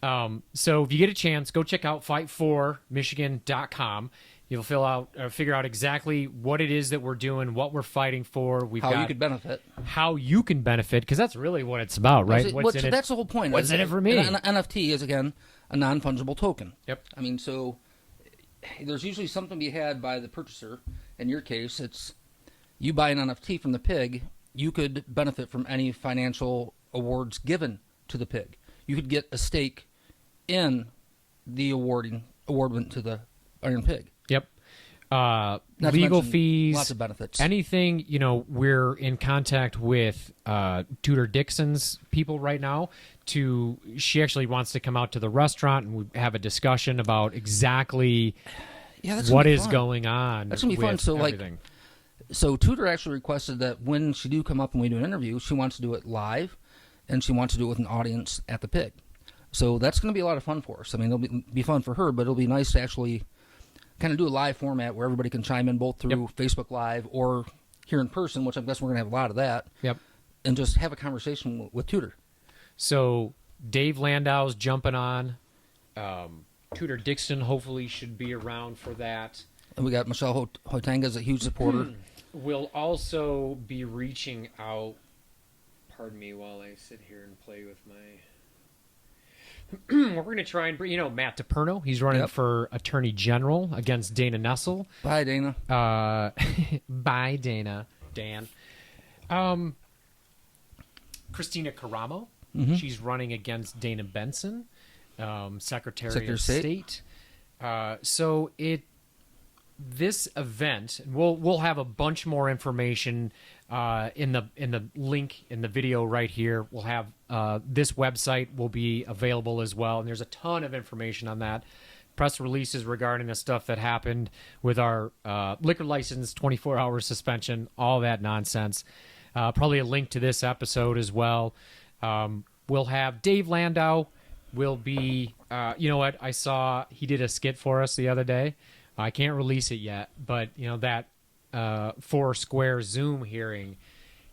So if you get a chance, go check out fightformichigan.com. You'll figure out exactly what it is that we're doing, what we're fighting for. How you could benefit. How you can benefit, because that's really what it's about, right? That's the whole point. What's in it for me? An NFT is, again, a non-fungible token. Yep. I mean, so there's usually something to be had by the purchaser. In your case, it's you buy an NFT from the pig, you could benefit from any financial awards given to the pig. You could get a stake in the award went to the Iron Pig. Yep. Legal fees, lots of benefits. Anything, we're in contact with Tudor Dixon's people right now. She actually wants to come out to the restaurant and we have a discussion about exactly what is going on. That's gonna be fun. So everything. So Tudor actually requested that when she do come up and we do an interview, she wants to do it live, and she wants to do it with an audience at the pig. So that's going to be a lot of fun for us. I mean, it'll be fun for her, but it'll be nice to actually kind of do a live format where everybody can chime in both through Facebook Live or here in person, which I guess we're going to have a lot of that. Yep. And just have a conversation with Tudor. So Dave Landau's jumping on. Tudor Dixon hopefully should be around for that. And we got Michelle Hotanga's a huge supporter. We'll also be reaching out. Pardon me while I sit here and play with my... We're going to try and bring, Matt DePerno. He's running for Attorney General against Dana Nessel. Bye, Dana. Bye, Dana. Dan. Christina Caramo. Mm-hmm. She's running against Dana Benson, Secretary of State. So this event, we'll have a bunch more information in the link in the video right here. We'll have this website will be available as well, and there's a ton of information on that. Press releases regarding the stuff that happened with our liquor license, 24-hour suspension, all that nonsense. Probably a link to this episode as well. We'll have Dave Landau. Will be, you know what? I saw he did a skit for us the other day. I can't release it yet, but that Foursquare Zoom hearing,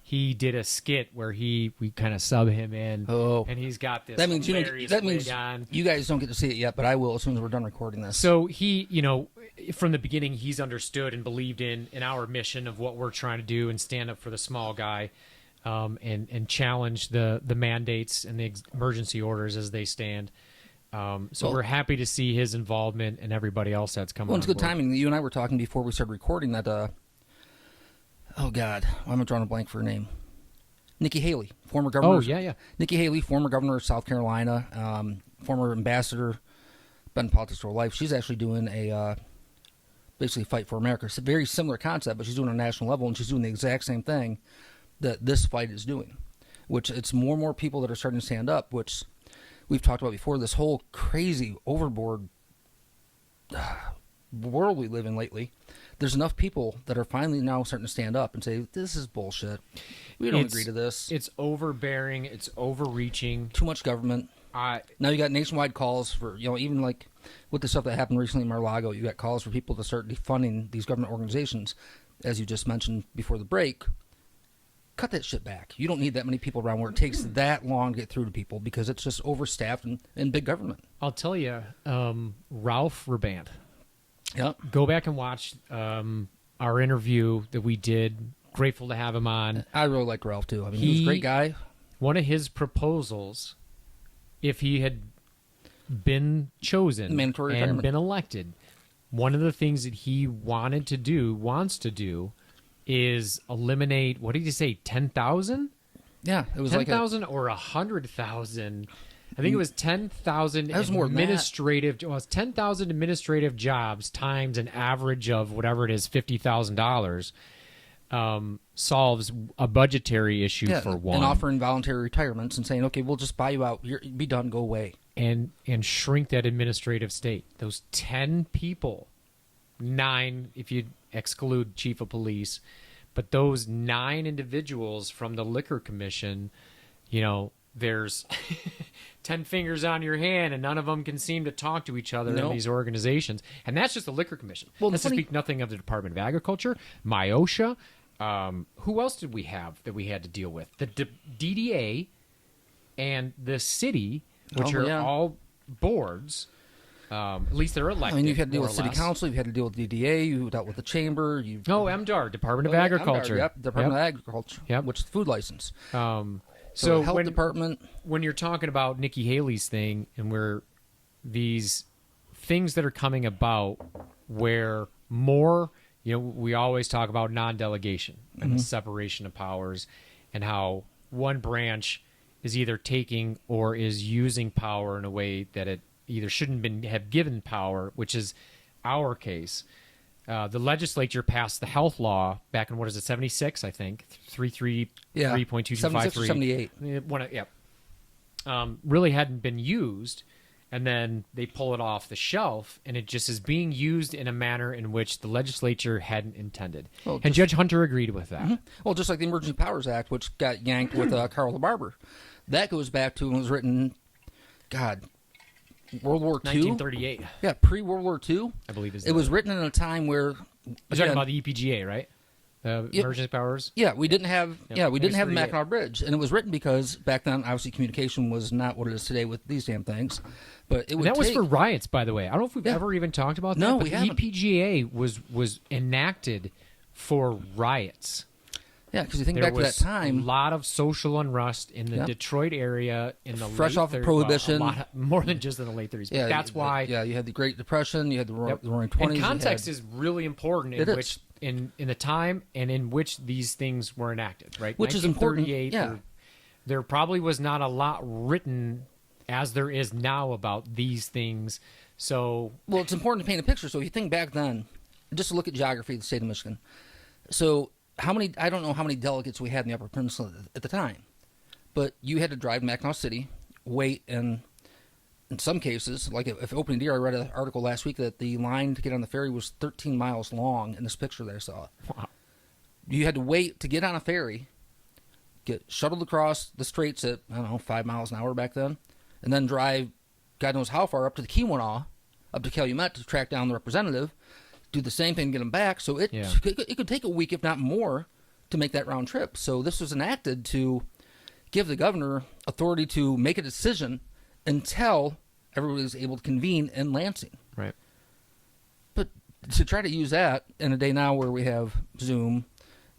he did a skit where we kind of sub him in, and he's got this. That means on. You guys don't get to see it yet, but I will as soon as we're done recording this. So he, from the beginning, he's understood and believed in our mission of what we're trying to do and stand up for the small guy, and challenge the mandates and the emergency orders as they stand. We're happy to see his involvement and everybody else that's coming. Well, it's good timing. You and I were talking before we started recording that. Oh God, why am I drawing a blank for her name? Nikki Haley, former governor. Oh yeah. Nikki Haley, former governor of South Carolina, former ambassador, been in politics her whole life. She's actually doing a basically Fight for America. It's a very similar concept, but she's doing it on a national level, and she's doing the exact same thing that this fight is doing. Which it's more and more people that are starting to stand up, which we've talked about before, this whole crazy overboard world we live in lately. There's enough people that are finally now starting to stand up and say, this is bullshit. We don't agree to this. It's overbearing. It's overreaching. Too much government. Now you got nationwide calls for, even like with the stuff that happened recently in Mar-a-Lago, you got calls for people to start defunding these government organizations. As you just mentioned before the break, cut that shit back. You don't need that many people around where it takes that long to get through to people because it's just overstaffed in big government. I'll tell you, Ralph Rabant. Yep. Go back and watch our interview that we did. Grateful to have him on. I really like Ralph too. I mean, he was a great guy. one of his proposals, if he had been chosen Mandatory and retirement. been elected, one of the things that he wants to do is eliminate, what did he say, 10,000? Yeah, it was like 10,000 or 100,000. I think it was 10,000 That was more than that. administrative. Well, it's 10,000 administrative jobs times an average of whatever it is, $50,000, solves a budgetary issue for one. and offering voluntary retirements and saying, okay, we'll just buy you out. Be done. Go away. and shrink that administrative state. Those 10 people, 9 if you exclude chief of police, but those 9 individuals from the liquor commission, there's 10 fingers on your hand and none of them can seem to talk to each other in Nope. these organizations. And that's just the liquor commission. Well, Let's the funny- speak nothing of the Department of Agriculture, MIOSHA. Who else did we have that we had to deal with? The DDA and the city, which Oh, are yeah. all boards. At least they're elected. I mean, you've had to deal more with or city less. council. You've had to deal with DDA. You dealt with the chamber. You No, MDAR, Department of Oh, yeah, Agriculture. MDR, yep, Department Yep. of Agriculture. Yep. Which is the food license. So So the health when, department. when you're talking about Nikki Haley's thing and where these things that are coming about where more, we always talk about non-delegation and the separation of powers and how one branch is either taking or is using power in a way that it either shouldn't have given power, which is our case. The legislature passed the health law back in, 76, I think, 333.2253. 76 or 78. Really hadn't been used, and then they pull it off the shelf, and it just is being used in a manner in which the legislature hadn't intended. Well, and Judge Hunter agreed with that. Well, just like the Emergency Powers Act, which got yanked with Carl the Barber. That goes back to when it was written, World War II? 1938, Yeah, pre-World War II. I believe is It was written in a time where... You're talking again, about the EPGA, right? The Yep. emergency powers. Yeah, we didn't have. Yep. Yeah, we It didn't was have the 38. Mackinac Bridge, and it was written because back then, obviously, communication was not what it is today with these damn things. But it And would that was take, for riots, by the way. I don't know if we've Yeah. ever even talked about that. No, but we the haven't. EPGA was enacted for riots. yeah, because you think There back to that was time. a lot of social unrust in the Yeah. Detroit area in the Fresh late off of 30s, Prohibition. well, a lot more than just in the late 30s. But Yeah, that's why. Yeah, you had the Great Depression. You had the Yep. Roaring '20s. And you context had- is really important in It is. which in the time and in which these things were enacted, right? Which is important, 1938, yeah. there probably was not a lot written as there is now about these things. So Well, it's important to paint a picture. So if you think back then, just to look at geography of the state of Michigan. So I don't know how many delegates we had in the Upper Peninsula at the time, but you had to drive to Mackinac City, wait, and in some cases, like if opening day, I read an article last week that the line to get on the ferry was 13 miles long in this picture that I saw. wow. You had to wait to get on a ferry, get shuttled across the straits at, 5 miles an hour back then, and then drive God knows how far up to the Keweenaw, up to Calumet to track down the representative, do the same thing, get them back. So it could take a week, if not more, to make that round trip. So this was enacted to give the governor authority to make a decision until everybody was able to convene in Lansing. Right. But to try to use that in a day now where we have Zoom,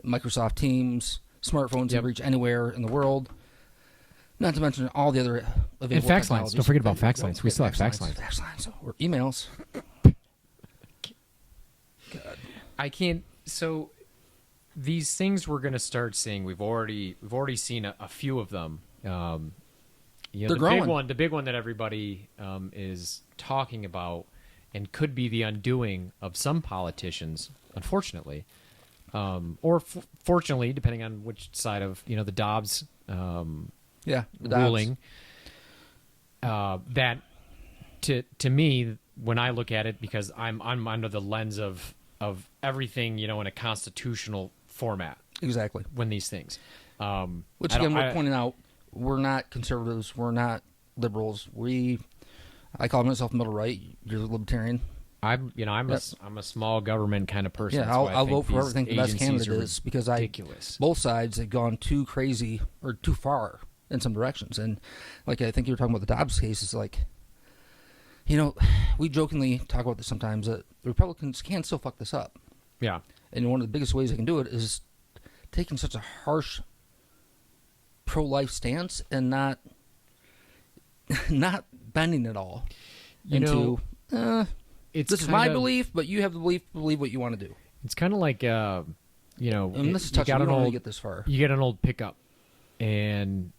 Microsoft Teams, smartphones Yep. that reach anywhere in the world, not to mention all the other available And fax lines. technologies. Don't forget about fax lines. We still have fax Fax lines or emails. I can't. So these things we're going to start seeing. We've already seen a few of them. They're the growing. big one that everybody is talking about, and could be the undoing of some politicians, unfortunately, or fortunately, depending on which side of the Dobbs Yeah, the Dobbs. ruling. That to me, when I look at it, because I'm under the lens of everything in a constitutional format Exactly. when these things. Which I don't- again, we're I- pointing out, we're not conservatives. We're not liberals. I call myself middle right. You're a libertarian. I'm Yep. I'm a small government kind of person. Yeah, That's why I I'll think vote for whoever I these think the best agencies candidate are is because ridiculous. both sides have gone too crazy or too far in some directions. And like I think you were talking about the Dobbs case, is like, we jokingly talk about this sometimes that the Republicans can still fuck this up. Yeah. And one of the biggest ways they can do it is taking such a harsh pro-life stance and not not bending it all into it's this is my belief, but you have the belief to believe what you want to do. It's kind of like And this is touching. You don't really get this far. You get an old pickup and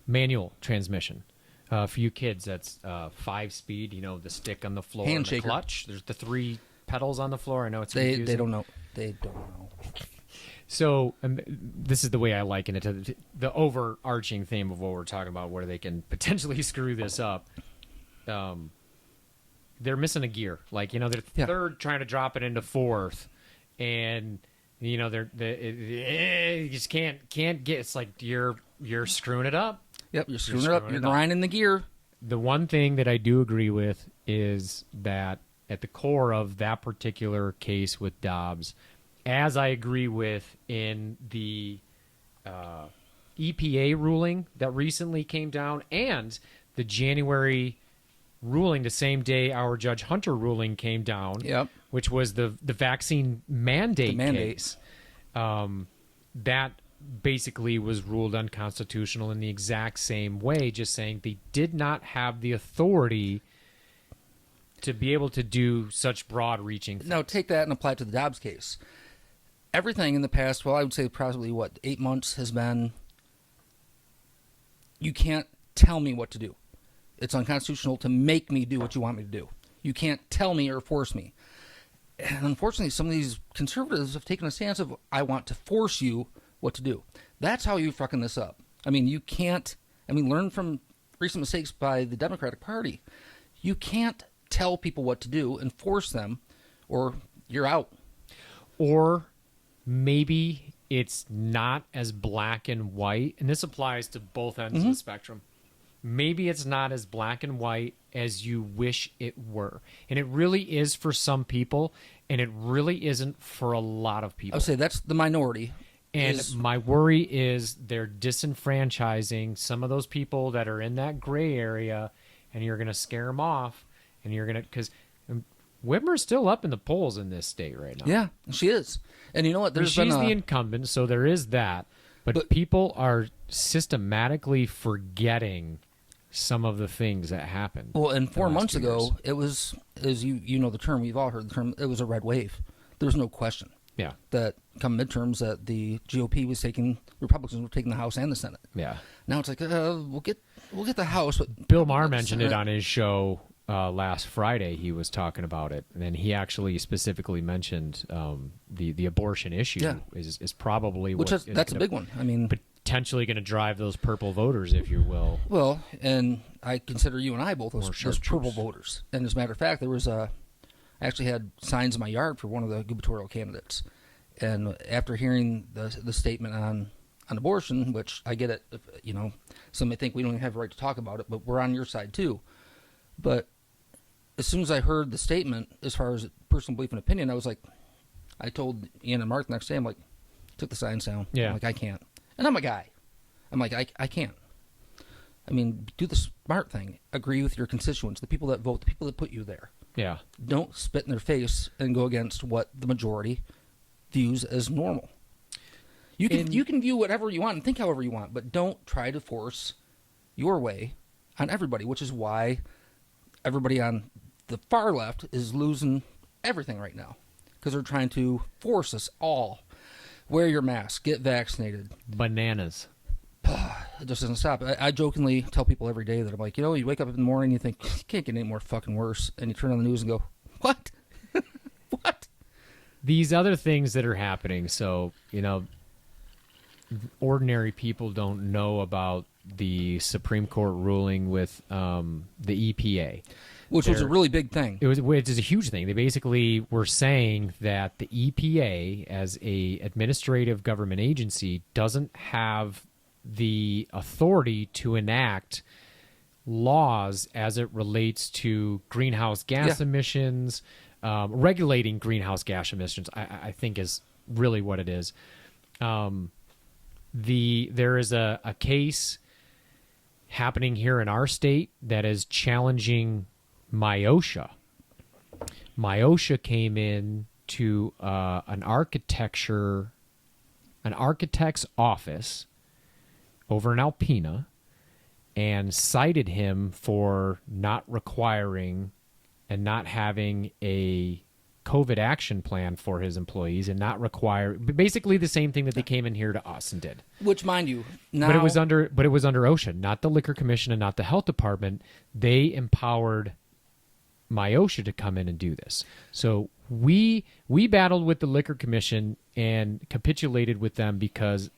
manual transmission. For you kids, that's 5-speed. You know, the stick on the floor, and the clutch. There's the 3 pedals on the floor. I know it's confusing. They don't know. They don't know. So this is the way I liken it to the overarching theme of what we're talking about, where they can potentially screw this up. They're missing a gear. Like, you know, they're third trying to drop it into fourth, and you know you just can't get. It's like you're screwing it up. Yep, you're screwing it up. You're grinding the gear. The one thing that I do agree with is that at the core of that particular case with Dobbs, as I agree with in the EPA ruling that recently came down and the January ruling, the same day our Judge Hunter ruling came down, which was the vaccine mandate case, that basically was ruled unconstitutional in the exact same way, just saying they did not have the authority to be able to do such broad-reaching things. Now, take that and apply it to the Dobbs case. Everything in the past, well, I would say probably, 8 months has been, you can't tell me what to do. It's unconstitutional to make me do what you want me to do. You can't tell me or force me. And unfortunately, some of these conservatives have taken a stance of, I want to force you what to do. That's how you're fucking this up. I mean, you can't, learn from recent mistakes by the Democratic Party. You can't tell people what to do and force them, or you're out. Or maybe it's not as black and white, and this applies to both ends of the spectrum. Maybe it's not as black and white as you wish it were. And it really is for some people, and it really isn't for a lot of people. I would say that's the minority. And my worry is they're disenfranchising some of those people that are in that gray area, and you're going to scare them off, and you're going to, because Whitmer's still up in the polls in this state right now. Yeah, she is. And you know what? She's the incumbent, so there is that. But people are systematically forgetting some of the things that happened. Well, and 4 months ago, it was, as you know the term, we've all heard the term, it was a red wave. There's no question. Yeah. That come midterms that the GOP was taking, Republicans were taking the House and the Senate. Yeah. Now it's like, we'll get the House. But Bill Maher mentioned it on his show last Friday. He was talking about it, and he actually specifically mentioned the abortion issue is probably that's a big one. I mean, potentially going to drive those purple voters, if you will. Well, and I consider you and I both those purple voters. And as a matter of fact, there was I actually had signs in my yard for one of the gubernatorial candidates. And after hearing the statement on abortion, which I get it, some may think we don't even have a right to talk about it, but we're on your side too. But as soon as I heard the statement, as far as personal belief and opinion, I was like, I told Ian and Mark the next day, I'm like, took the signs down. Yeah. I'm like, I can't. And I'm a guy. I'm like, I can't. I mean, do the smart thing. Agree with your constituents, the people that vote, the people that put you there. Yeah. Don't spit in their face and go against what the majority views as normal. You can view whatever you want and think however you want, but don't try to force your way on everybody, which is why everybody on the far left is losing everything right now, because they're trying to force us all. Wear your mask, get vaccinated. Bananas. It just doesn't stop. I jokingly tell people every day that I'm like, you wake up in the morning, you think, you can't get any more fucking worse, and you turn on the news and go, what? What? These other things that are happening, so, ordinary people don't know about the Supreme Court ruling with the EPA. Which was a really big thing. Which is a huge thing. They basically were saying that the EPA, as a administrative government agency, doesn't have the authority to enact laws as it relates to greenhouse gas emissions, regulating greenhouse gas emissions, I think is really what it is. There is a case happening here in our state that is challenging MIOSHA. MIOSHA came in to an architect's office over in Alpena and cited him for not requiring and not having a COVID action plan for his employees and not require basically the same thing that they came in here to us and did. Which, mind you, now But it was under OSHA, not the Liquor Commission and not the Health Department. They empowered MyOSHA to come in and do this. So we battled with the Liquor Commission and capitulated with them because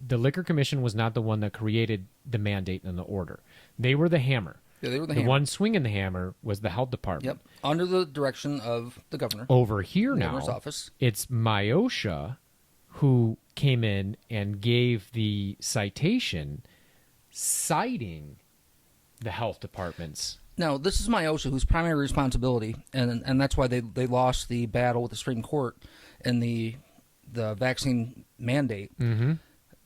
the Liquor Commission was not the one that created the mandate and the order. They were the hammer. Yeah, they were the The hammer. one swinging the hammer was the Health Department. Yep, under the direction of the governor. Over here The now, governor's office. it's MyOSHA who came in and gave the citation citing the Health Department's. Now, this is MyOSHA, whose primary responsibility, and that's why they lost the battle with the Supreme Court and the vaccine mandate. Mm-hmm.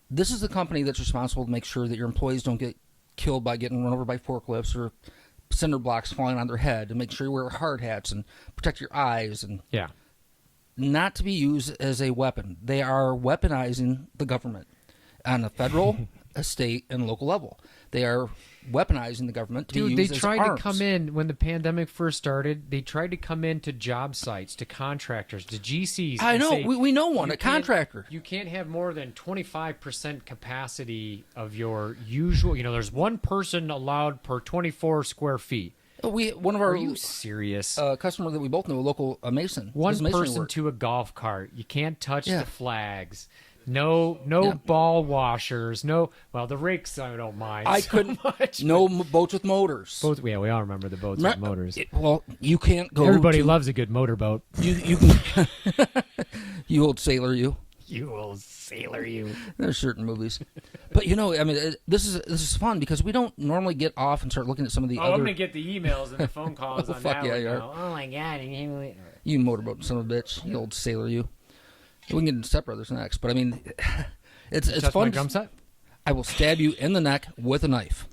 This is the company that's responsible to make sure that your employees don't get killed by getting run over by forklifts or cinder blocks falling on their head, and make sure you wear hard hats and protect your eyes, and Yeah. not to be used as a weapon. They are weaponizing the government on a federal, a state, and local level. They are weaponizing the government to be Dude, used they as tried arms. to come in when the pandemic first started. They tried to come in to job sites, to contractors, to GCs. I and know. say, We know one, "You a can't- contractor. You can't have more than 25% capacity of your usual. There's one person allowed per 24 square feet. One of our Are you serious? customer that we both know, a local mason. One does masonry person work. to a golf cart. You can't touch Yeah. the flags. No Yeah. ball washers. No. Well, the rakes I don't mind. I so couldn't. much. No boats with motors. Boats, yeah, we all remember the boats with motors. Well, you can't go. Everybody to, loves a good motorboat. You can. You old sailor, you. You old sailor, you. There's certain movies, but I mean, this is fun because we don't normally get off and start looking at some of the I'm other. gonna get the emails and the phone calls Oh, on fuck that yeah, one you are. now. Oh my god! You motorboat son of a bitch. You old sailor, you. We can get into Step Brothers next, but I mean, it's Touch fun. my drum set. I will stab you in the neck with a knife.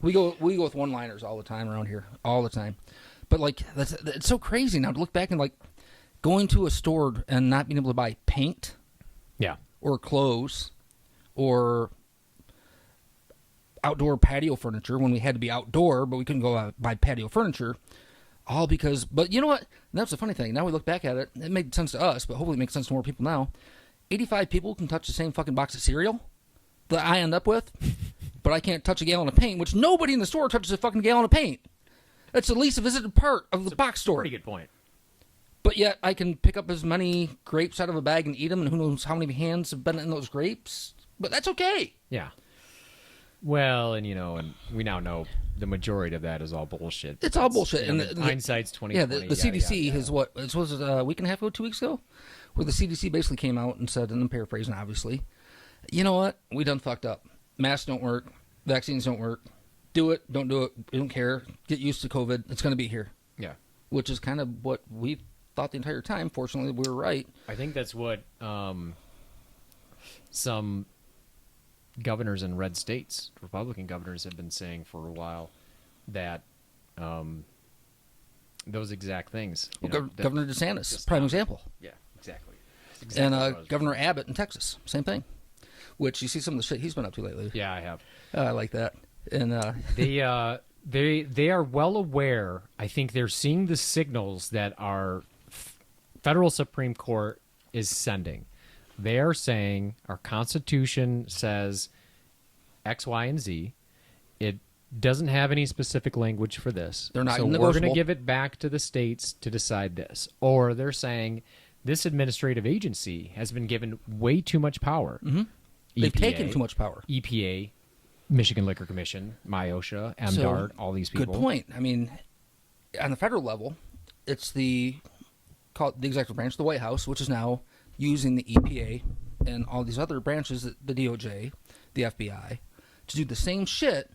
We go with one-liners all the time around here, all the time. But like it's so crazy now to look back and like going to a store and not being able to buy paint Yeah. or clothes or outdoor patio furniture when we had to be outdoor, but we couldn't go out buy patio furniture. All because, but you know what? That's the funny thing. Now we look back at it, it made sense to us, but hopefully it makes sense to more people now. 85 people can touch the same fucking box of cereal that I end up with, but I can't touch a gallon of paint, which nobody in the store touches a fucking gallon of paint. That's the least visited part of the box store. Pretty good point. But yet I can pick up as many grapes out of a bag and eat them, and who knows how many hands have been in those grapes. But that's okay. Yeah. Well, and and we now know the majority of that is all bullshit. It's all bullshit. And And hindsight's 2020. Yeah, the CDC has what? It was a week and a half ago, 2 weeks ago, where the CDC basically came out and said, and I'm paraphrasing, obviously, you know what? We done fucked up. Masks don't work. Vaccines don't work. Do it. Don't do it. We don't care. Get used to COVID. It's going to be here. Yeah. Which is kind of what we thought the entire time. Fortunately, we were right. I think that's what some governors in red states, Republican governors, have been saying for a while, that those exact things. Governor DeSantis, just prime not- example. Yeah, exactly. And what I was- Governor Abbott in Texas, same thing. Which you see some of the shit he's been up to lately. Yeah, I have. I like that. And They are well aware. I think they're seeing the signals that our federal Supreme Court is sending. They are saying our Constitution says X, Y, and Z. It doesn't have any specific language for this. They're not so we're going negotiable. to give it back to the states to decide this. Or they're saying this administrative agency has been given way too much power. Mm-hmm. They've taken too much power. EPA, Michigan Liquor Commission, MyOSHA, MDART, all these people. Good point. I mean, on the federal level, it's the executive branch, the White House, which is now using the EPA and all these other branches, the DOJ, the FBI, to do the same shit.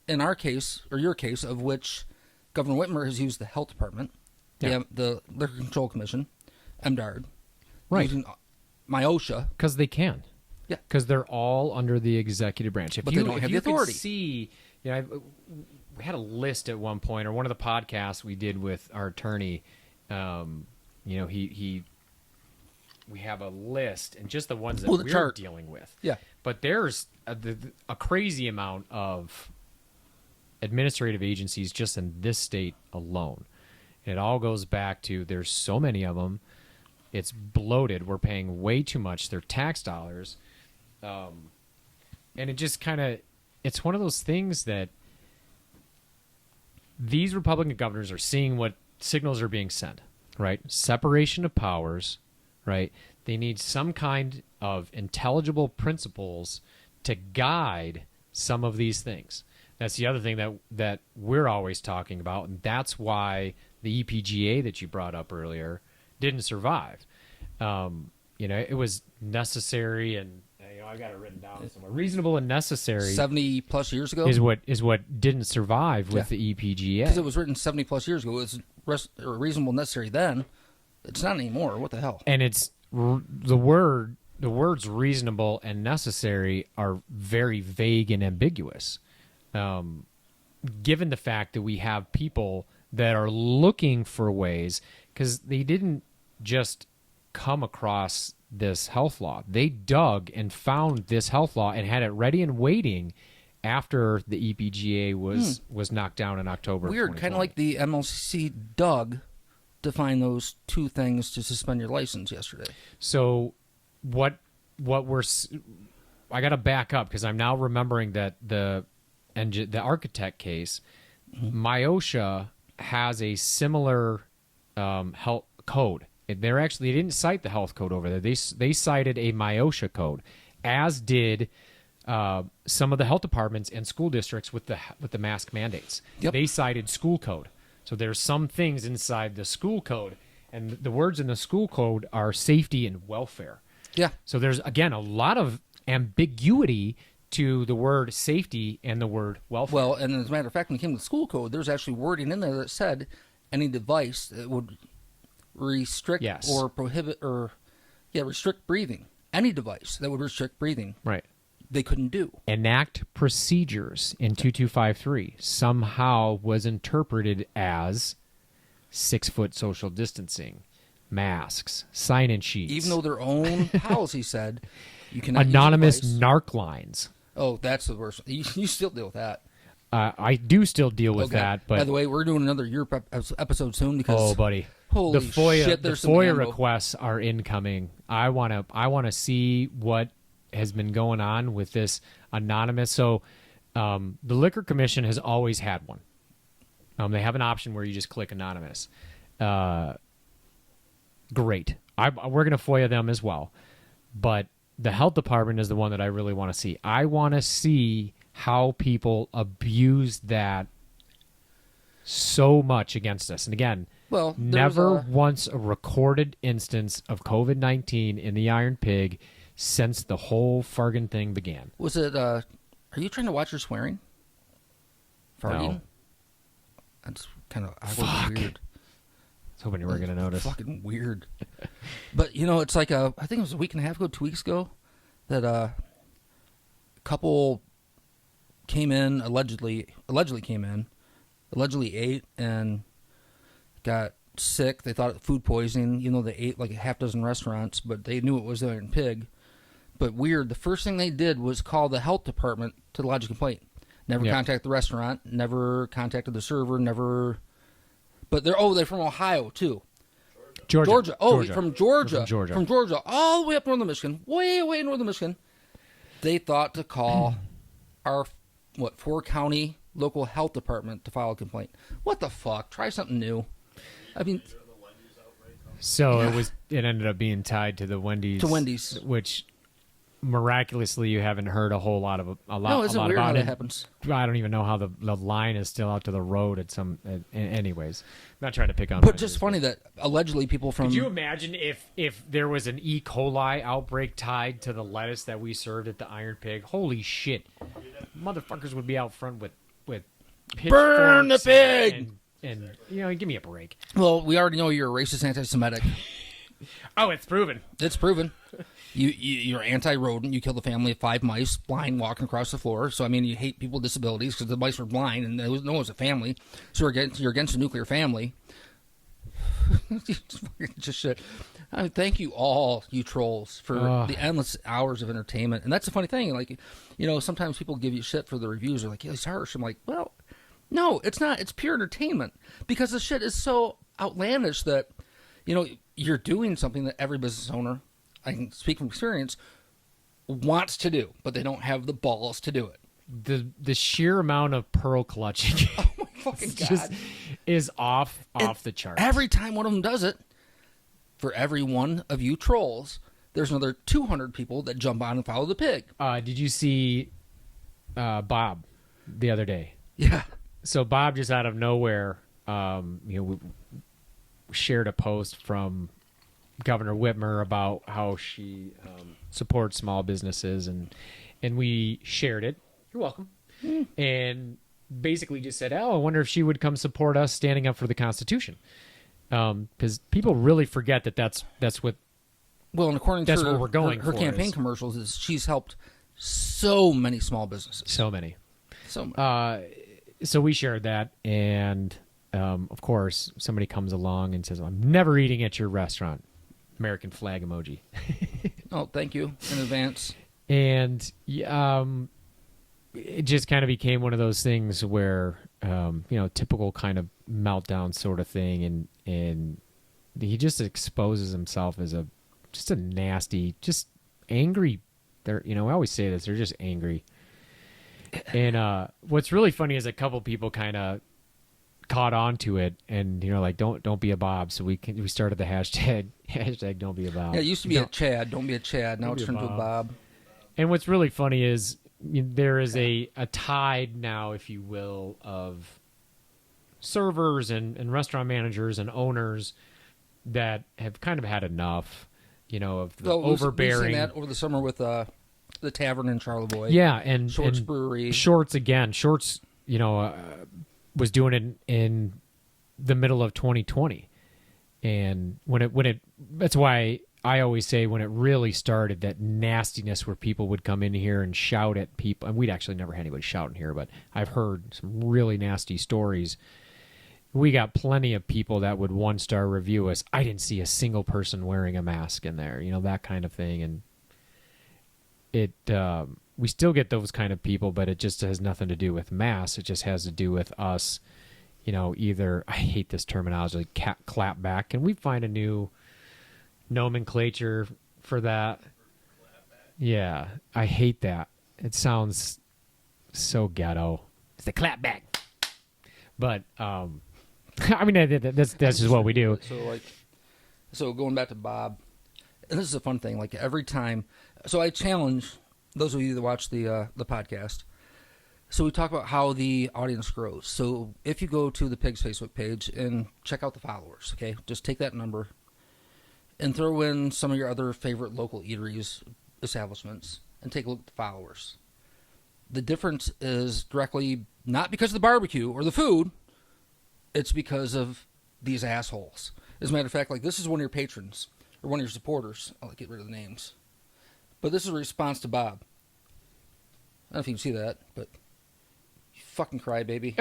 In our case, or your case, of which Governor Whitmer has used the Health Department, the Liquor Control Commission, MDARD, Right. using MyOSHA. Because they can. Yeah. Because they're all under the executive branch. But they don't have the authority. Could see, we had a list at one point, or one of the podcasts we did with our attorney. He we have a list, and just the ones that Oh, the we're chart. dealing with. Yeah. But there's a crazy amount of administrative agencies just in this state alone. And it all goes back to there's so many of them. It's bloated. We're paying way too much. They're tax dollars. And it just kind of, it's one of those things that these Republican governors are seeing what signals are being sent, right? Separation of powers, right? They need some kind of intelligible principles to guide some of these things. That's the other thing that we're always talking about, and that's why the EPGA that you brought up earlier didn't survive. It was necessary, and I got it written down somewhere. Reasonable and necessary 70+ years ago is what didn't survive with the EPGA. because it was written 70+ years ago. It was reasonable and necessary then. It's not anymore. What the hell? And it's the words reasonable and necessary are very vague and ambiguous. Given the fact that we have people that are looking for ways, because they didn't just come across this health law. They dug and found this health law and had it ready and waiting after the EPGA was knocked down in October. Weird, kind of like the MLCC dug to find those two things to suspend your license yesterday. So what I got to back up because I'm now remembering that the architect case, MIOSHA has a similar health code. They didn't cite the health code over there. They cited a MIOSHA code, as did some of the health departments and school districts with the mask mandates. Yep. They cited school code. So there's some things inside the school code, and the words in the school code are safety and welfare. Yeah. So there's, again, a lot of ambiguity to the word safety and the word welfare. Well, and as a matter of fact, when it came to the school code, there's actually wording in there that said any device that would restrict or prohibit restrict breathing. Any device that would restrict breathing. Right. They couldn't do. Enact procedures in 2253 somehow was interpreted as 6-foot social distancing, masks, sign-in sheets. Even though their own policy said you cannot anonymous use a device. narc lines. Oh, that's the worst. You still deal with that. I do still deal with that, but by the way, we're doing another Europe episode soon because buddy, holy the FOIA shit, the there's some FOIA ammo. requests are incoming. I wanna see what has been going on with this anonymous. So the Liquor Commission has always had one. They have an option where you just click anonymous. Great. We're gonna FOIA them as well, but the health department is the one that I really want to see. I want to see how people abuse that so much against us. And again, Well, never once a recorded instance of COVID-19 in the Iron Pig since the whole Fargan thing began. Was it? Are you trying to watch your swearing? Farting? No. That's kind of awkward and weird. I was hoping you were going to notice. Fucking weird. But it's like I think it was a week and a half ago, 2 weeks ago, that a couple came in allegedly ate and got sick. They thought it was food poisoning. They ate like a half dozen restaurants, but they knew it was the Iron Pig. But weird, the first thing they did was call the health department to lodge a complaint. Never contact the restaurant, never contacted the server, never. But they're from Ohio too. Georgia. From Georgia. From Georgia. All the way up northern Michigan, way northern Michigan. They thought to call our 4-county local health department to file a complaint. What the fuck? Try something new. I mean, so it ended up being tied to the Wendy's. To Wendy's, which miraculously you haven't heard a whole lot no, isn't it weird about how it. that happens? I don't even know how the line is still out to the road at some. Anyways, I'm not trying to pick on. But just funny that allegedly people from. Could you imagine if there was an E. coli outbreak tied to the lettuce that we served at the Iron Pig? Holy shit, motherfuckers would be out front with Burn the pitchforks pig! and give me a break. Well, we already know you're a racist, anti-Semitic. Oh, it's proven. It's proven. You're anti-rodent. You killed a family of 5 mice, blind, walking across the floor. So, I mean, you hate people with disabilities because the mice were blind and no one was a family. So you're against a nuclear family. just shit. I mean, thank you all, you trolls, for the endless hours of entertainment. And that's the funny thing. Like, sometimes people give you shit for the reviews. They're like, yeah, it's harsh. I'm like, well, no, it's not. It's pure entertainment. Because the shit is so outlandish that, you're doing something that every business owner, I can speak from experience, wants to do, but they don't have the balls to do it. The sheer amount of pearl clutching Oh my fucking God. just is off the charts. Every time one of them does it, for every one of you trolls, there's another 200 people that jump on and follow the pig. Did you see Bob the other day? Yeah. So Bob just out of nowhere, we shared a post from Governor Whitmer about how she supports small businesses, and we shared it. You're welcome. And basically just said, I wonder if she would come support us standing up for the Constitution. Because people really forget that's what. Well, and according that's to what we're going her for campaign is- commercials, is she's helped so many small businesses. So many. So many. So we shared that, and of course, somebody comes along and says, I'm never eating at your restaurant. American flag emoji. Oh, thank you in advance. And it just kind of became one of those things where, typical kind of meltdown sort of thing, and he just exposes himself as just a nasty, just angry. I always say this, they're just angry. And what's really funny is a couple people kind of caught on to it, and like don't be a Bob. So we started the hashtag don't be a Bob. Yeah, it used to be a Chad. Don't be a Chad. Now it's turned to a Bob. And what's really funny is there is a tide now, if you will, of servers and restaurant managers and owners that have kind of had enough, of the overbearing. We've seen that over the summer with the tavern in Charlevoix. Yeah, and Shorts and Brewery. Shorts again. Shorts, was doing it in the middle of 2020, and when it that's why I always say when it really started, that nastiness where people would come in here and shout at people, and we'd actually never had anybody shout in here, but I've heard some really nasty stories. We got plenty of people that would 1-star review us. I didn't see a single person wearing a mask in there, that kind of thing. And we still get those kind of people, but it just has nothing to do with masks. It just has to do with us, either, I hate this terminology, clap back. Can we find a new nomenclature for that? Yeah, I hate that. It sounds so ghetto. It's the clap back. But I mean that's just what we do. So going back to Bob, and this is a fun thing. Like every time, so I challenge those of you that watch the podcast. So we talk about how the audience grows. So if you go to the Pigs Facebook page and check out the followers, okay, just take that number and throw in some of your other favorite local eateries, establishments, and take a look at the followers. The difference is directly not because of the barbecue or the food, it's because of these assholes. As a matter of fact, like this is one of your patrons, or one of your supporters. I'll get rid of the names. But this is a response to Bob. I don't know if you can see that, but you fucking crybaby.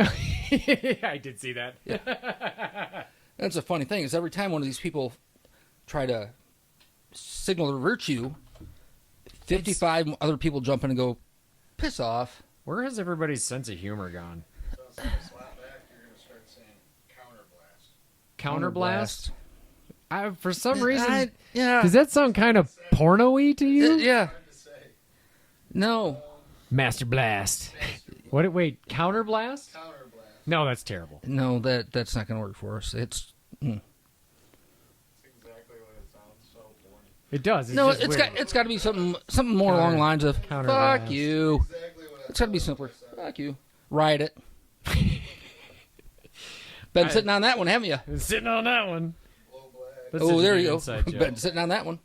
I did see that. Yeah. That's a funny thing, is every time one of these people try to signal their virtue, 55 other people jump in and go, piss off. Where has everybody's sense of humor gone? So instead of slap back, you're going to start saying Counterblast? For some reason, yeah. does that sound kind of porno-y to you? Yeah. No. Master Blast. What? Wait, Counterblast? counterblast. No, that's terrible. No, that's not going to work for us. It's That's exactly what it sounds. So boring. It does. it's got to be something more along the lines of Counterblast. fuck you. Exactly what It's got to be simpler. Fuck you. Ride it. Been sitting on that one, haven't you? Sitting on that one. blow black. That's Oh, just there an you go. inside joke. Been sitting on that one.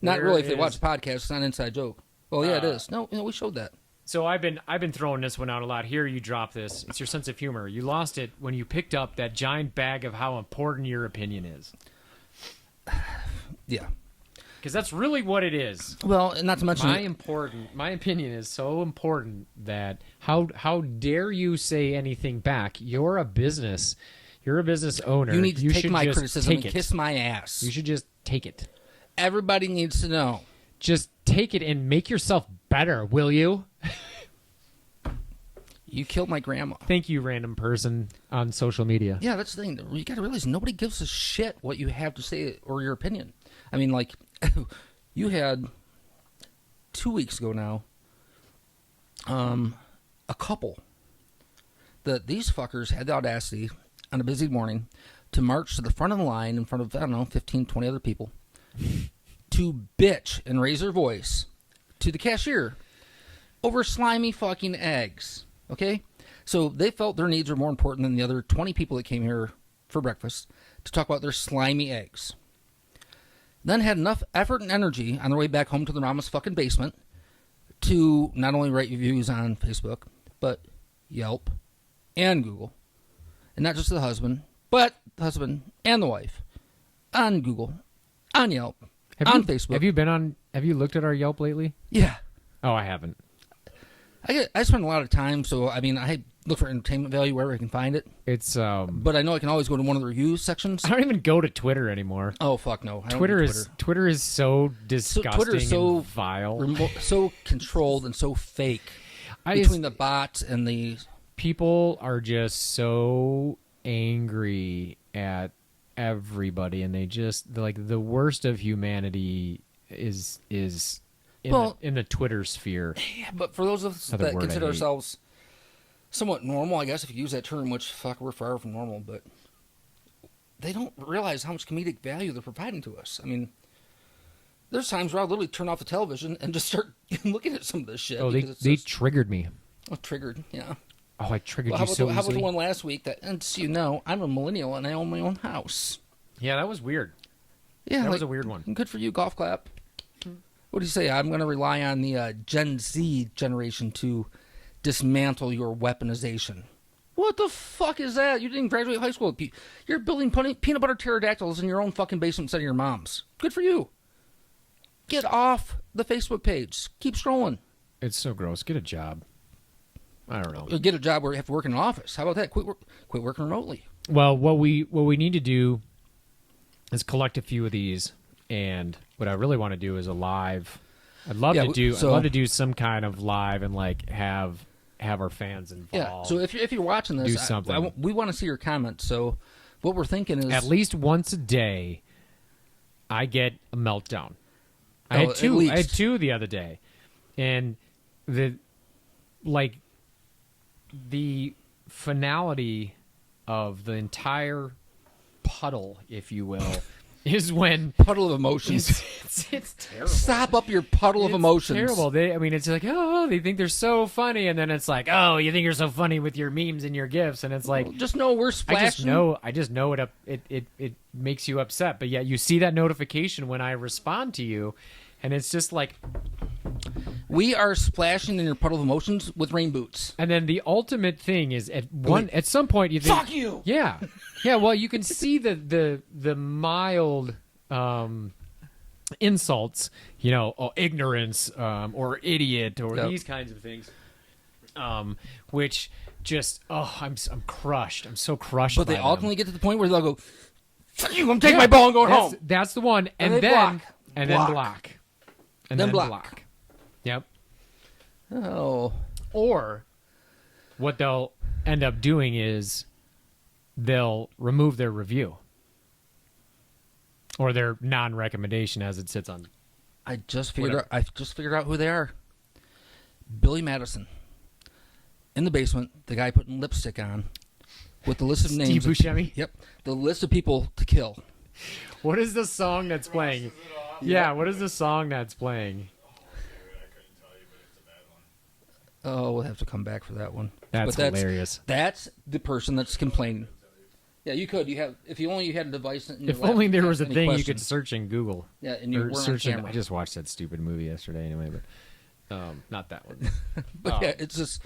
Not Where really. If they is- watch the podcast, it's not an inside joke. Well, yeah, it is. No, we showed that. So I've been throwing this one out a lot. Here, you drop this. It's your sense of humor. You lost it when you picked up that giant bag of how important your opinion is. Yeah. Because that's really what it is. Well, and not to mention My opinion is so important that how dare you say anything back? You're a business. You're a business owner. You need to take should my just criticism take and it. kiss my ass. You should just take it. Everybody needs to know. Just take it and make yourself better, will you? You killed my grandma. Thank you, random person on social media. Yeah, that's the thing. You got to realize nobody gives a shit what you have to say or your opinion. I mean, like, you had 2 weeks ago now, a couple that these fuckers had the audacity on a busy morning to march to the front of the line in front of, I don't know, 15, 20 other people to bitch and raise their voice to the cashier over slimy fucking eggs. Okay? So they felt their needs were more important than the other 20 people that came here for breakfast to talk about their slimy eggs. Then had enough effort and energy on their way back home to the Ramos fucking basement to not only write reviews on Facebook, but Yelp and Google. And not just the husband, but the husband and the wife on Google, on Yelp, Facebook. Have you looked at our Yelp lately? Yeah. Oh, I haven't. I spend a lot of time, so I mean, I look for entertainment value wherever I can find it. It's But I know I can always go to one of the reviews sections. I don't even go to Twitter anymore. Oh fuck no! I don't Twitter do is so disgusting Twitter's so and vile. So controlled and so fake I between the bots and the. People are just so angry at everybody, and they just like the worst of humanity is in the Twitter sphere. Yeah, but for those of us Another that word I consider hate. ourselves somewhat normal, I guess if you use that term, which fuck, we're far from normal, but they don't realize how much comedic value they're providing to us. I mean, there's times where I'll literally turn off the television and just start looking at some of this shit. Oh, because it's they just, triggered me. triggered, yeah. Oh, I triggered Well, you so how about the easily. one last week that, and so you know, I'm a millennial and I own my own house. Yeah, that was weird. Yeah, That was a weird one. Good for you, golf clap. What do you say? I'm going to rely on the Gen Z generation to dismantle your weaponization. What the fuck is that? You didn't graduate high school. You're building peanut butter pterodactyls in your own fucking basement instead of your mom's. Good for you. Get off the Facebook page. Keep scrolling. It's so gross. Get a job. I don't know. Get a job where you have to work in an office. How about that? Quit working remotely. Well, what we need to do is collect a few of these, and what I really want to do is a live. I'd love to do some kind of live and like have our fans involved. Yeah. So if you're watching this, do something. we want to see your comments. So what we're thinking is At least once a day, I get a meltdown. I Oh, had two. at least. I had two the other day, and the finality of the entire puddle, if you will, is when puddle of emotions. it's terrible. Stop up your puddle of emotions. Terrible. It's like, oh, they think they're so funny, and then it's like, oh, you think you're so funny with your memes and your gifs, and it's like, Just know we're splashing. I just know it makes you upset, but yet you see that notification when I respond to you, and it's just like, We are splashing in your puddle of emotions with rain boots. and then the ultimate thing is at some point you think, Fuck you! yeah, yeah. Well, you can see the mild insults, ignorance or idiot or Yep. these kinds of things, which just I'm crushed. I'm so crushed. But by they them. ultimately get to the point where they'll go, fuck you, I'm taking my ball and going home. That's the one, and they then block. and Block. then block, and Then then block. block. Yep. Oh. Or what they'll end up doing is they'll remove their review or their non-recommendation as it sits on. I just figured out who they are. Billy Madison. In the basement, the guy putting lipstick on with the list of names. Steve Buscemi? Yep. The list of people to kill. What is the song that's playing? Yeah, what is the song that's playing? Oh, we'll have to come back for that one. That's But hilarious. That's the person that's complaining. Yeah, you could. If you only had a device. In your If lap, only there you was a ask any thing you question. could search in Google. Yeah, and you Or weren't on search in, camera. I just watched that stupid movie yesterday anyway, but not that one. But yeah, it's just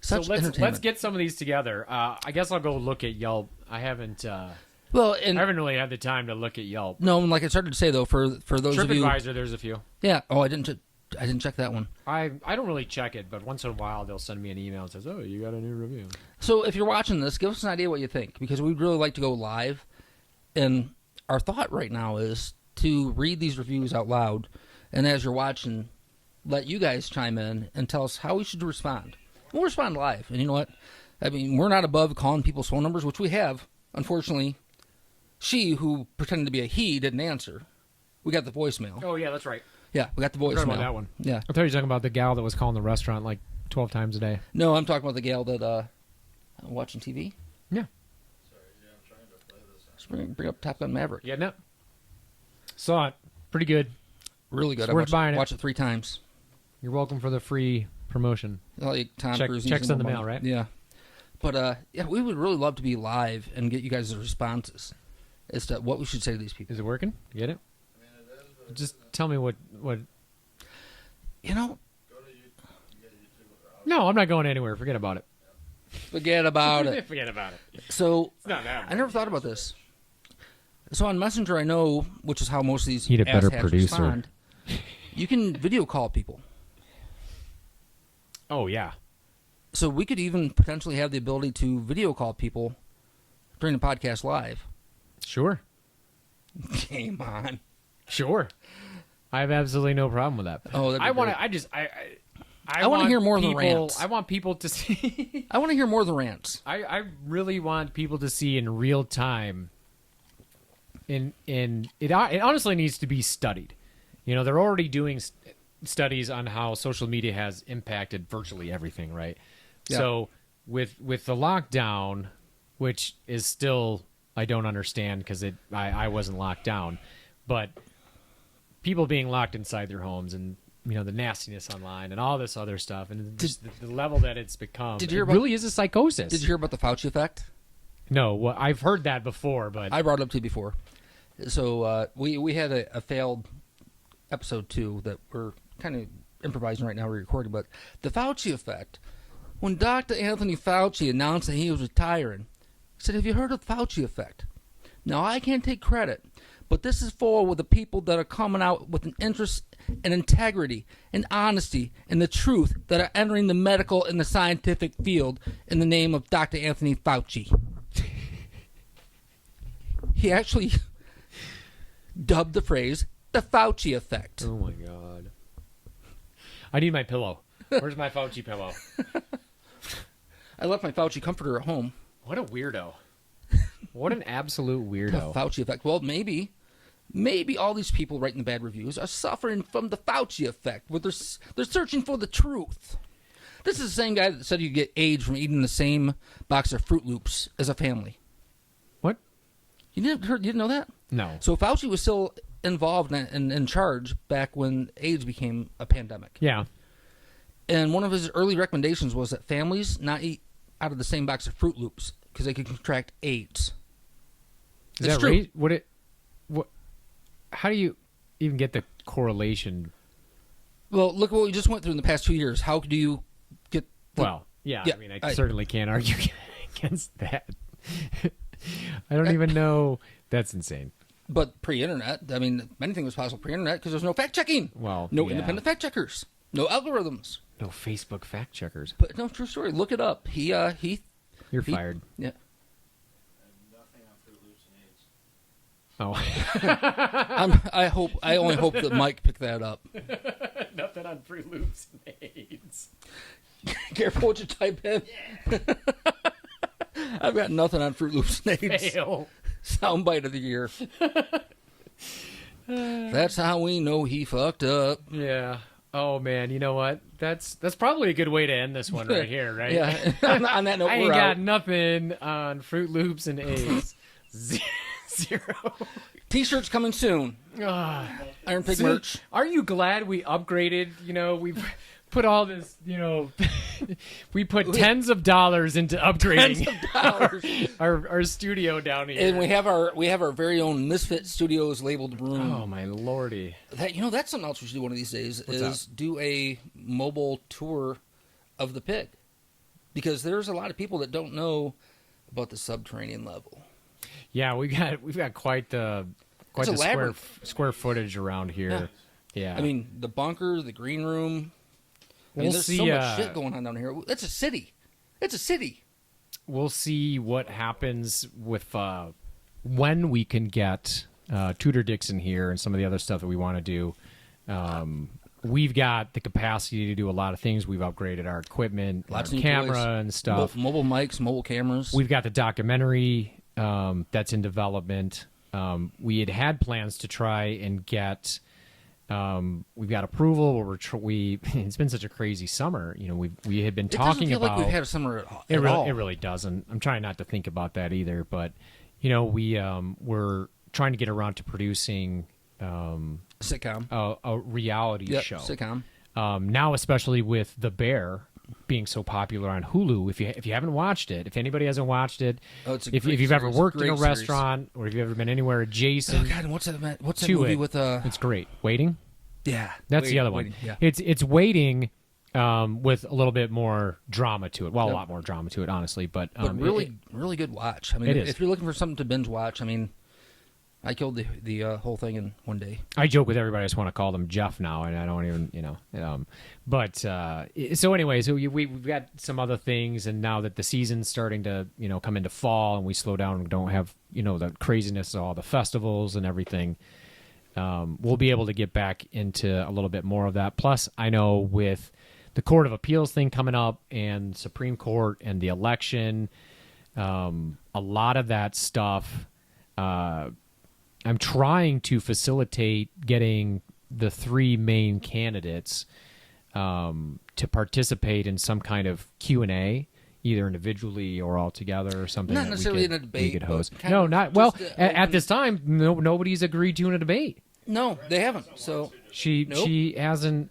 such So let's entertainment. get some of these together. I guess I'll go look at Yelp. I haven't and really had the time to look at Yelp. no, like I started to say though, for those of you, TripAdvisor, there's a few. yeah. Oh, I didn't I didn't check that one. I don't really check it, but once in a while they'll send me an email that says, "Oh, you got a new review." So if you're watching this, give us an idea what you think, because we'd really like to go live. And our thought right now is to read these reviews out loud, and as you're watching, let you guys chime in and tell us how we should respond. We'll respond live. And you know what? I mean, we're not above calling people's phone numbers, which we have. Unfortunately, she, who pretended to be a he, didn't answer. We got the voicemail. Oh yeah, that's right. Yeah, we got the voicemail. Forgot about that one. Yeah. I thought you were talking about the gal that was calling the restaurant like 12 times a day. No, I'm talking about the gal that watching TV. Yeah. Sorry, yeah, I'm trying to play this. Just bring up Top Gun Maverick. Yeah, no. Saw it. Pretty good. Really good. It's worth buying it. Watched it 3 times. You're welcome for the free promotion. Like Tom Cruise Checks needs in the more mail, money. right? Yeah. But yeah, we would really love to be live and get you guys' responses as to what we should say to these people. Is it working? You get it? I mean, it is, but Just tell me what. You know, go to YouTube. You get YouTube. No, I'm not going anywhere. Forget about it. forget about it. Forget about it. So It's not that. I never thought about this. So on Messenger, I know, which is how most of these Need a better asshats producer. respond, you can video call people. Oh yeah. So we could even potentially have the ability to video call people during the podcast live. Sure. Game on. Sure. I have absolutely no problem with that. Oh, that'd be I want great. to. I just. I wanna hear more of the people, rants. I want people to see. I want to hear more of the rants. I really want people to see in real time. It honestly needs to be studied. You know, they're already doing studies on how social media has impacted virtually everything, right? Yeah. So with the lockdown, which is still I don't understand because I wasn't locked down, but people being locked inside their homes and you know the nastiness online and all this other stuff and just the level that it's become. Did you hear it about- really is a psychosis. Did you hear about the Fauci effect? No, well, I've heard that before, but I brought it up to you before. So we had a failed episode 2 that we're kind of improvising right now, we're recording, but the Fauci effect, when Dr. Anthony Fauci announced that he was retiring, he said, have you heard of the Fauci effect? Now, I can't take credit, but this is for the people that are coming out with an interest and integrity and honesty and the truth that are entering the medical and the scientific field in the name of Dr. Anthony Fauci. He actually dubbed the phrase the Fauci effect. oh my god, I need my pillow. Where's my Fauci pillow? I left my Fauci comforter at home. What a weirdo! What an absolute The weirdo! Fauci effect. Well, maybe all these people writing the bad reviews are suffering from the Fauci effect, where they're searching for the truth. This is the same guy that said you get AIDS from eating the same box of Fruit Loops as a family. What? You didn't know that? No. So Fauci was still involved and in charge back when AIDS became a pandemic. Yeah. And one of his early recommendations was that families not eat out of the same box of Fruit Loops because they could contract AIDS. Is It's that true. right? What? How do you even get the correlation? Well, look at what we just went through in the past 2 years. How do you get the... Well, yeah. Yeah, I mean, I I- certainly can't argue against that. I don't even know. That's insane. But pre-internet, I mean, anything was possible pre-internet because there's no fact-checking. Well, No yeah. independent fact-checkers. No algorithms. No Facebook fact checkers. But no, true story. Look it up. You're He- fired. Yeah. And nothing on Fruit Loops and AIDS. Oh. I only hope that Mike picked that up. Nothing on Fruit Loops and AIDS. Careful what you type in. I've got nothing on Fruit Loops and AIDS. Fail. Soundbite of the year. That's how we know he fucked up. Yeah. Oh man, you know what? That's probably a good way to end this one right here, right? Yeah. on that note, I we're ain't got out. nothing on Fruit Loops and AIDS. Zero. T-shirts coming soon. Ah. Iron Pig See, merch. Aren't you glad we upgraded? You know, we've put all this, you know, we put tens of dollars into upgrading our studio down here. And we have our very own Misfit Studios labeled room. Oh my lordy. That's something else we should do one of these days is do a mobile tour of the pig. Because there's a lot of people that don't know about the subterranean level. Yeah, we've got quite the It's a square labyrinth. square footage around here. Yeah. Yeah. I mean, the bunker, the green room. We'll there's see, so much shit going on down here. It's a city. It's a city. We'll see what happens with when we can get Tudor Dixon here and some of the other stuff that we want to do. We've got the capacity to do a lot of things. We've upgraded our equipment, Lots our of new camera toys. and stuff. Mobile mics, mobile cameras. We've got the documentary that's in development. We had plans to try and get. We've got approval. It's been such a crazy summer. You know, we had been talking it doesn't feel about. like we've had a summer It at all. really doesn't. I'm trying not to think about that either. But you know, we're trying to get around to producing Sitcom. a reality show. Sitcom. Now, especially with The Bear being so popular on Hulu, if you haven't watched it, if anybody hasn't watched it, It's a if great you've ever series, worked in a great series. restaurant or if you've ever been anywhere Oh adjacent God! What's that to movie it, with it's great. Waiting. Yeah, That's the other one. Waiting, yeah. It's Waiting with a little bit more drama to it. Well, Yep. a lot more drama to it, honestly. But really good watch. I mean, It is. if you're looking for something to binge watch, I mean, I killed the whole thing in one day. I joke with everybody. I just want to call them Jeff now, and I don't even, But so anyway, so we've got some other things, and now that the season's starting to, come into fall, and we slow down and don't have, the craziness of all the festivals and everything, we'll be able to get back into a little bit more of that. Plus, I know with the Court of Appeals thing coming up and Supreme Court and the election, a lot of that stuff. I'm trying to facilitate getting the three main candidates to participate in some kind of Q&A, either individually or all together or something. Not that necessarily we could, in a debate, we could host. but kind No, of not just, well. At open- this time, nobody's agreed to in a debate. No, they haven't. So Nope. She hasn't.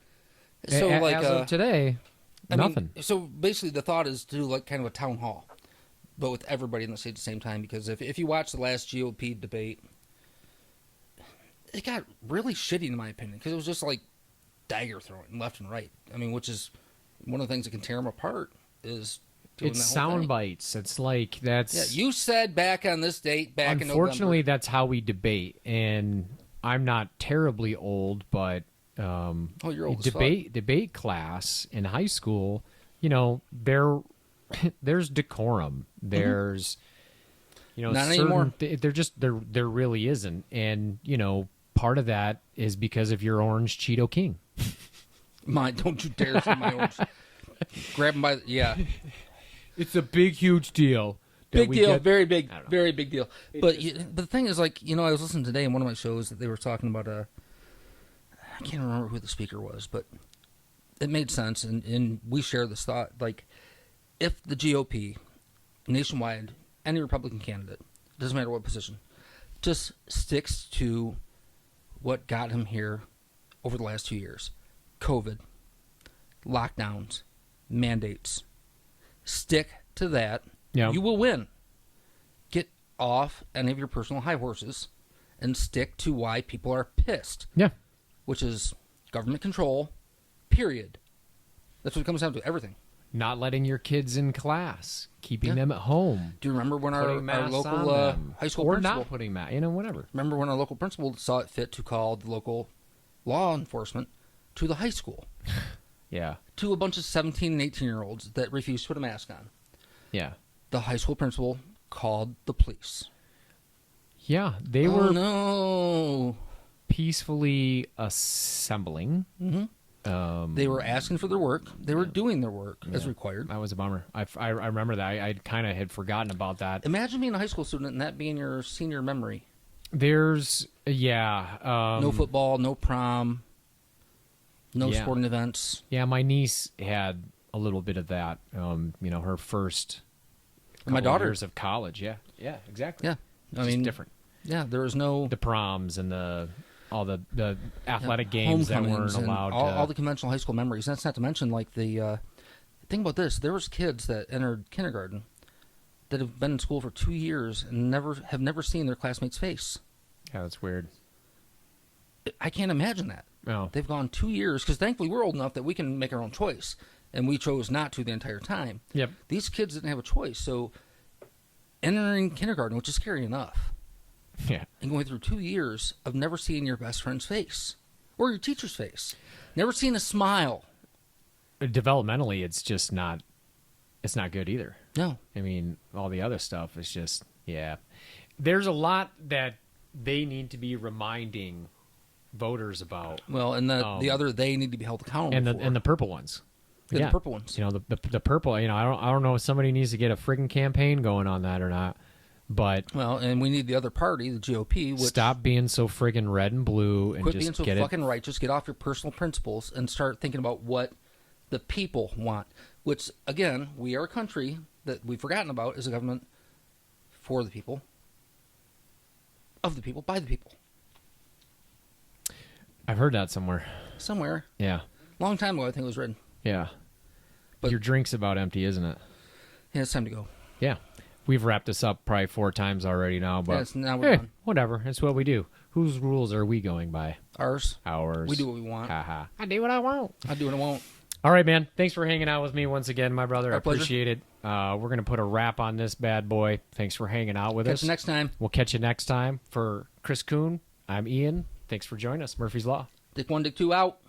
So, like, as of today, I mean, nothing. so basically, the thought is to do like kind of a town hall, but with everybody in the state at the same time. Because if you watch the last GOP debate, it got really shitty in my opinion because it was just like dagger throwing left and right. I mean, which is one of the things that can tear them apart is doing It's that whole sound thing. bites. It's like that's. Yeah, you said back on this date, back in Unfortunately, November. that's how we debate, and I'm not terribly old, but You're old as debate class in high school, there's decorum. There's Not certain, anymore. There really isn't, and part of that is because of your orange Cheeto King. Mine, don't you dare say my orange. Grab him by the, yeah. It's a big, huge deal. Big deal, very big, I don't know. very big deal. But the thing is, like, I was listening today in one of my shows that they were talking about I can't remember who the speaker was, but it made sense, and we share this thought. Like, if the GOP, nationwide, any Republican candidate, doesn't matter what position, just sticks to what got him here over the last 2 years, COVID, lockdowns, mandates, stick to that, Yeah. you will win. Get off any of your personal high horses and stick to why people are pissed, Yeah. which is government control, period. That's what it comes down to, everything. Not letting your kids in class, keeping Yeah. them at home, Do you remember when our putting masks local on them, high school or principal, not putting masks, whatever. remember when our local principal saw it fit to call the local law enforcement to the high school, Yeah. to a bunch of 17 and 18-year-olds that refused to put a mask on? Yeah. The high school principal called the police. Yeah. They Oh, were no. peacefully assembling. They were asking for their work. They were doing their work as Yeah. required. That was a bummer. I remember that. I kind of had forgotten about that. Imagine being a high school student and that being your senior memory. There's, No football, no prom, no yeah. sporting events. Yeah, my niece had a little bit of that. Her first And my couple daughter. years of college. Yeah. Yeah, exactly. Yeah. It's just different. Yeah, there was no The proms and all the athletic games that weren't homecomings and allowed all the to. conventional high school memories. That's not to mention, like, the think about this. There was kids that entered kindergarten that have been in school for 2 years and have never seen their classmate's face. Yeah, that's weird. I can't imagine that. Oh. They've gone 2 years, because thankfully we're old enough that we can make our own choice, and we chose not to the entire time. Yep. These kids didn't have a choice, so entering kindergarten, which is scary enough, Yeah. and going through 2 years of never seeing your best friend's face, Or your teacher's face. Never seen a smile. Developmentally, it's just not. It's not good either. No. I mean, all the other stuff is just There's a lot that they need to be reminding voters about. Well, and the other they need to be held accountable for. And the purple ones. Yeah, the purple ones. You know, the purple. You know, I don't know if somebody needs to get a friggin' campaign going on that or not. But well, and we need the other party, the GOP. Which stop being so friggin' red and blue and quit just being so get fucking righteous. Get off your personal principles and start thinking about what the people want. Which, again, we are a country that we've forgotten about is a government for the people, of the people, by the people. I've heard that somewhere. Somewhere. Yeah. Long time ago, I think it was written. Yeah. But your drink's about empty, isn't it? Yeah, it's time to go. Yeah. We've wrapped this up probably 4 times already now, but now we're done. Whatever. It's what we do. Whose rules are we going by? Ours. Ours. We do what we want. Haha. I do what I want. I do what I won't. All right, man. Thanks for hanging out with me once again, my brother. I Our pleasure. appreciate it. We're going to put a wrap on this bad boy. Thanks for hanging out with us. Catch you next time. We'll catch you next time. For Chris Kuhn, I'm Ian. Thanks for joining us. Murphy's Law. Dick 1, Dick 2 out.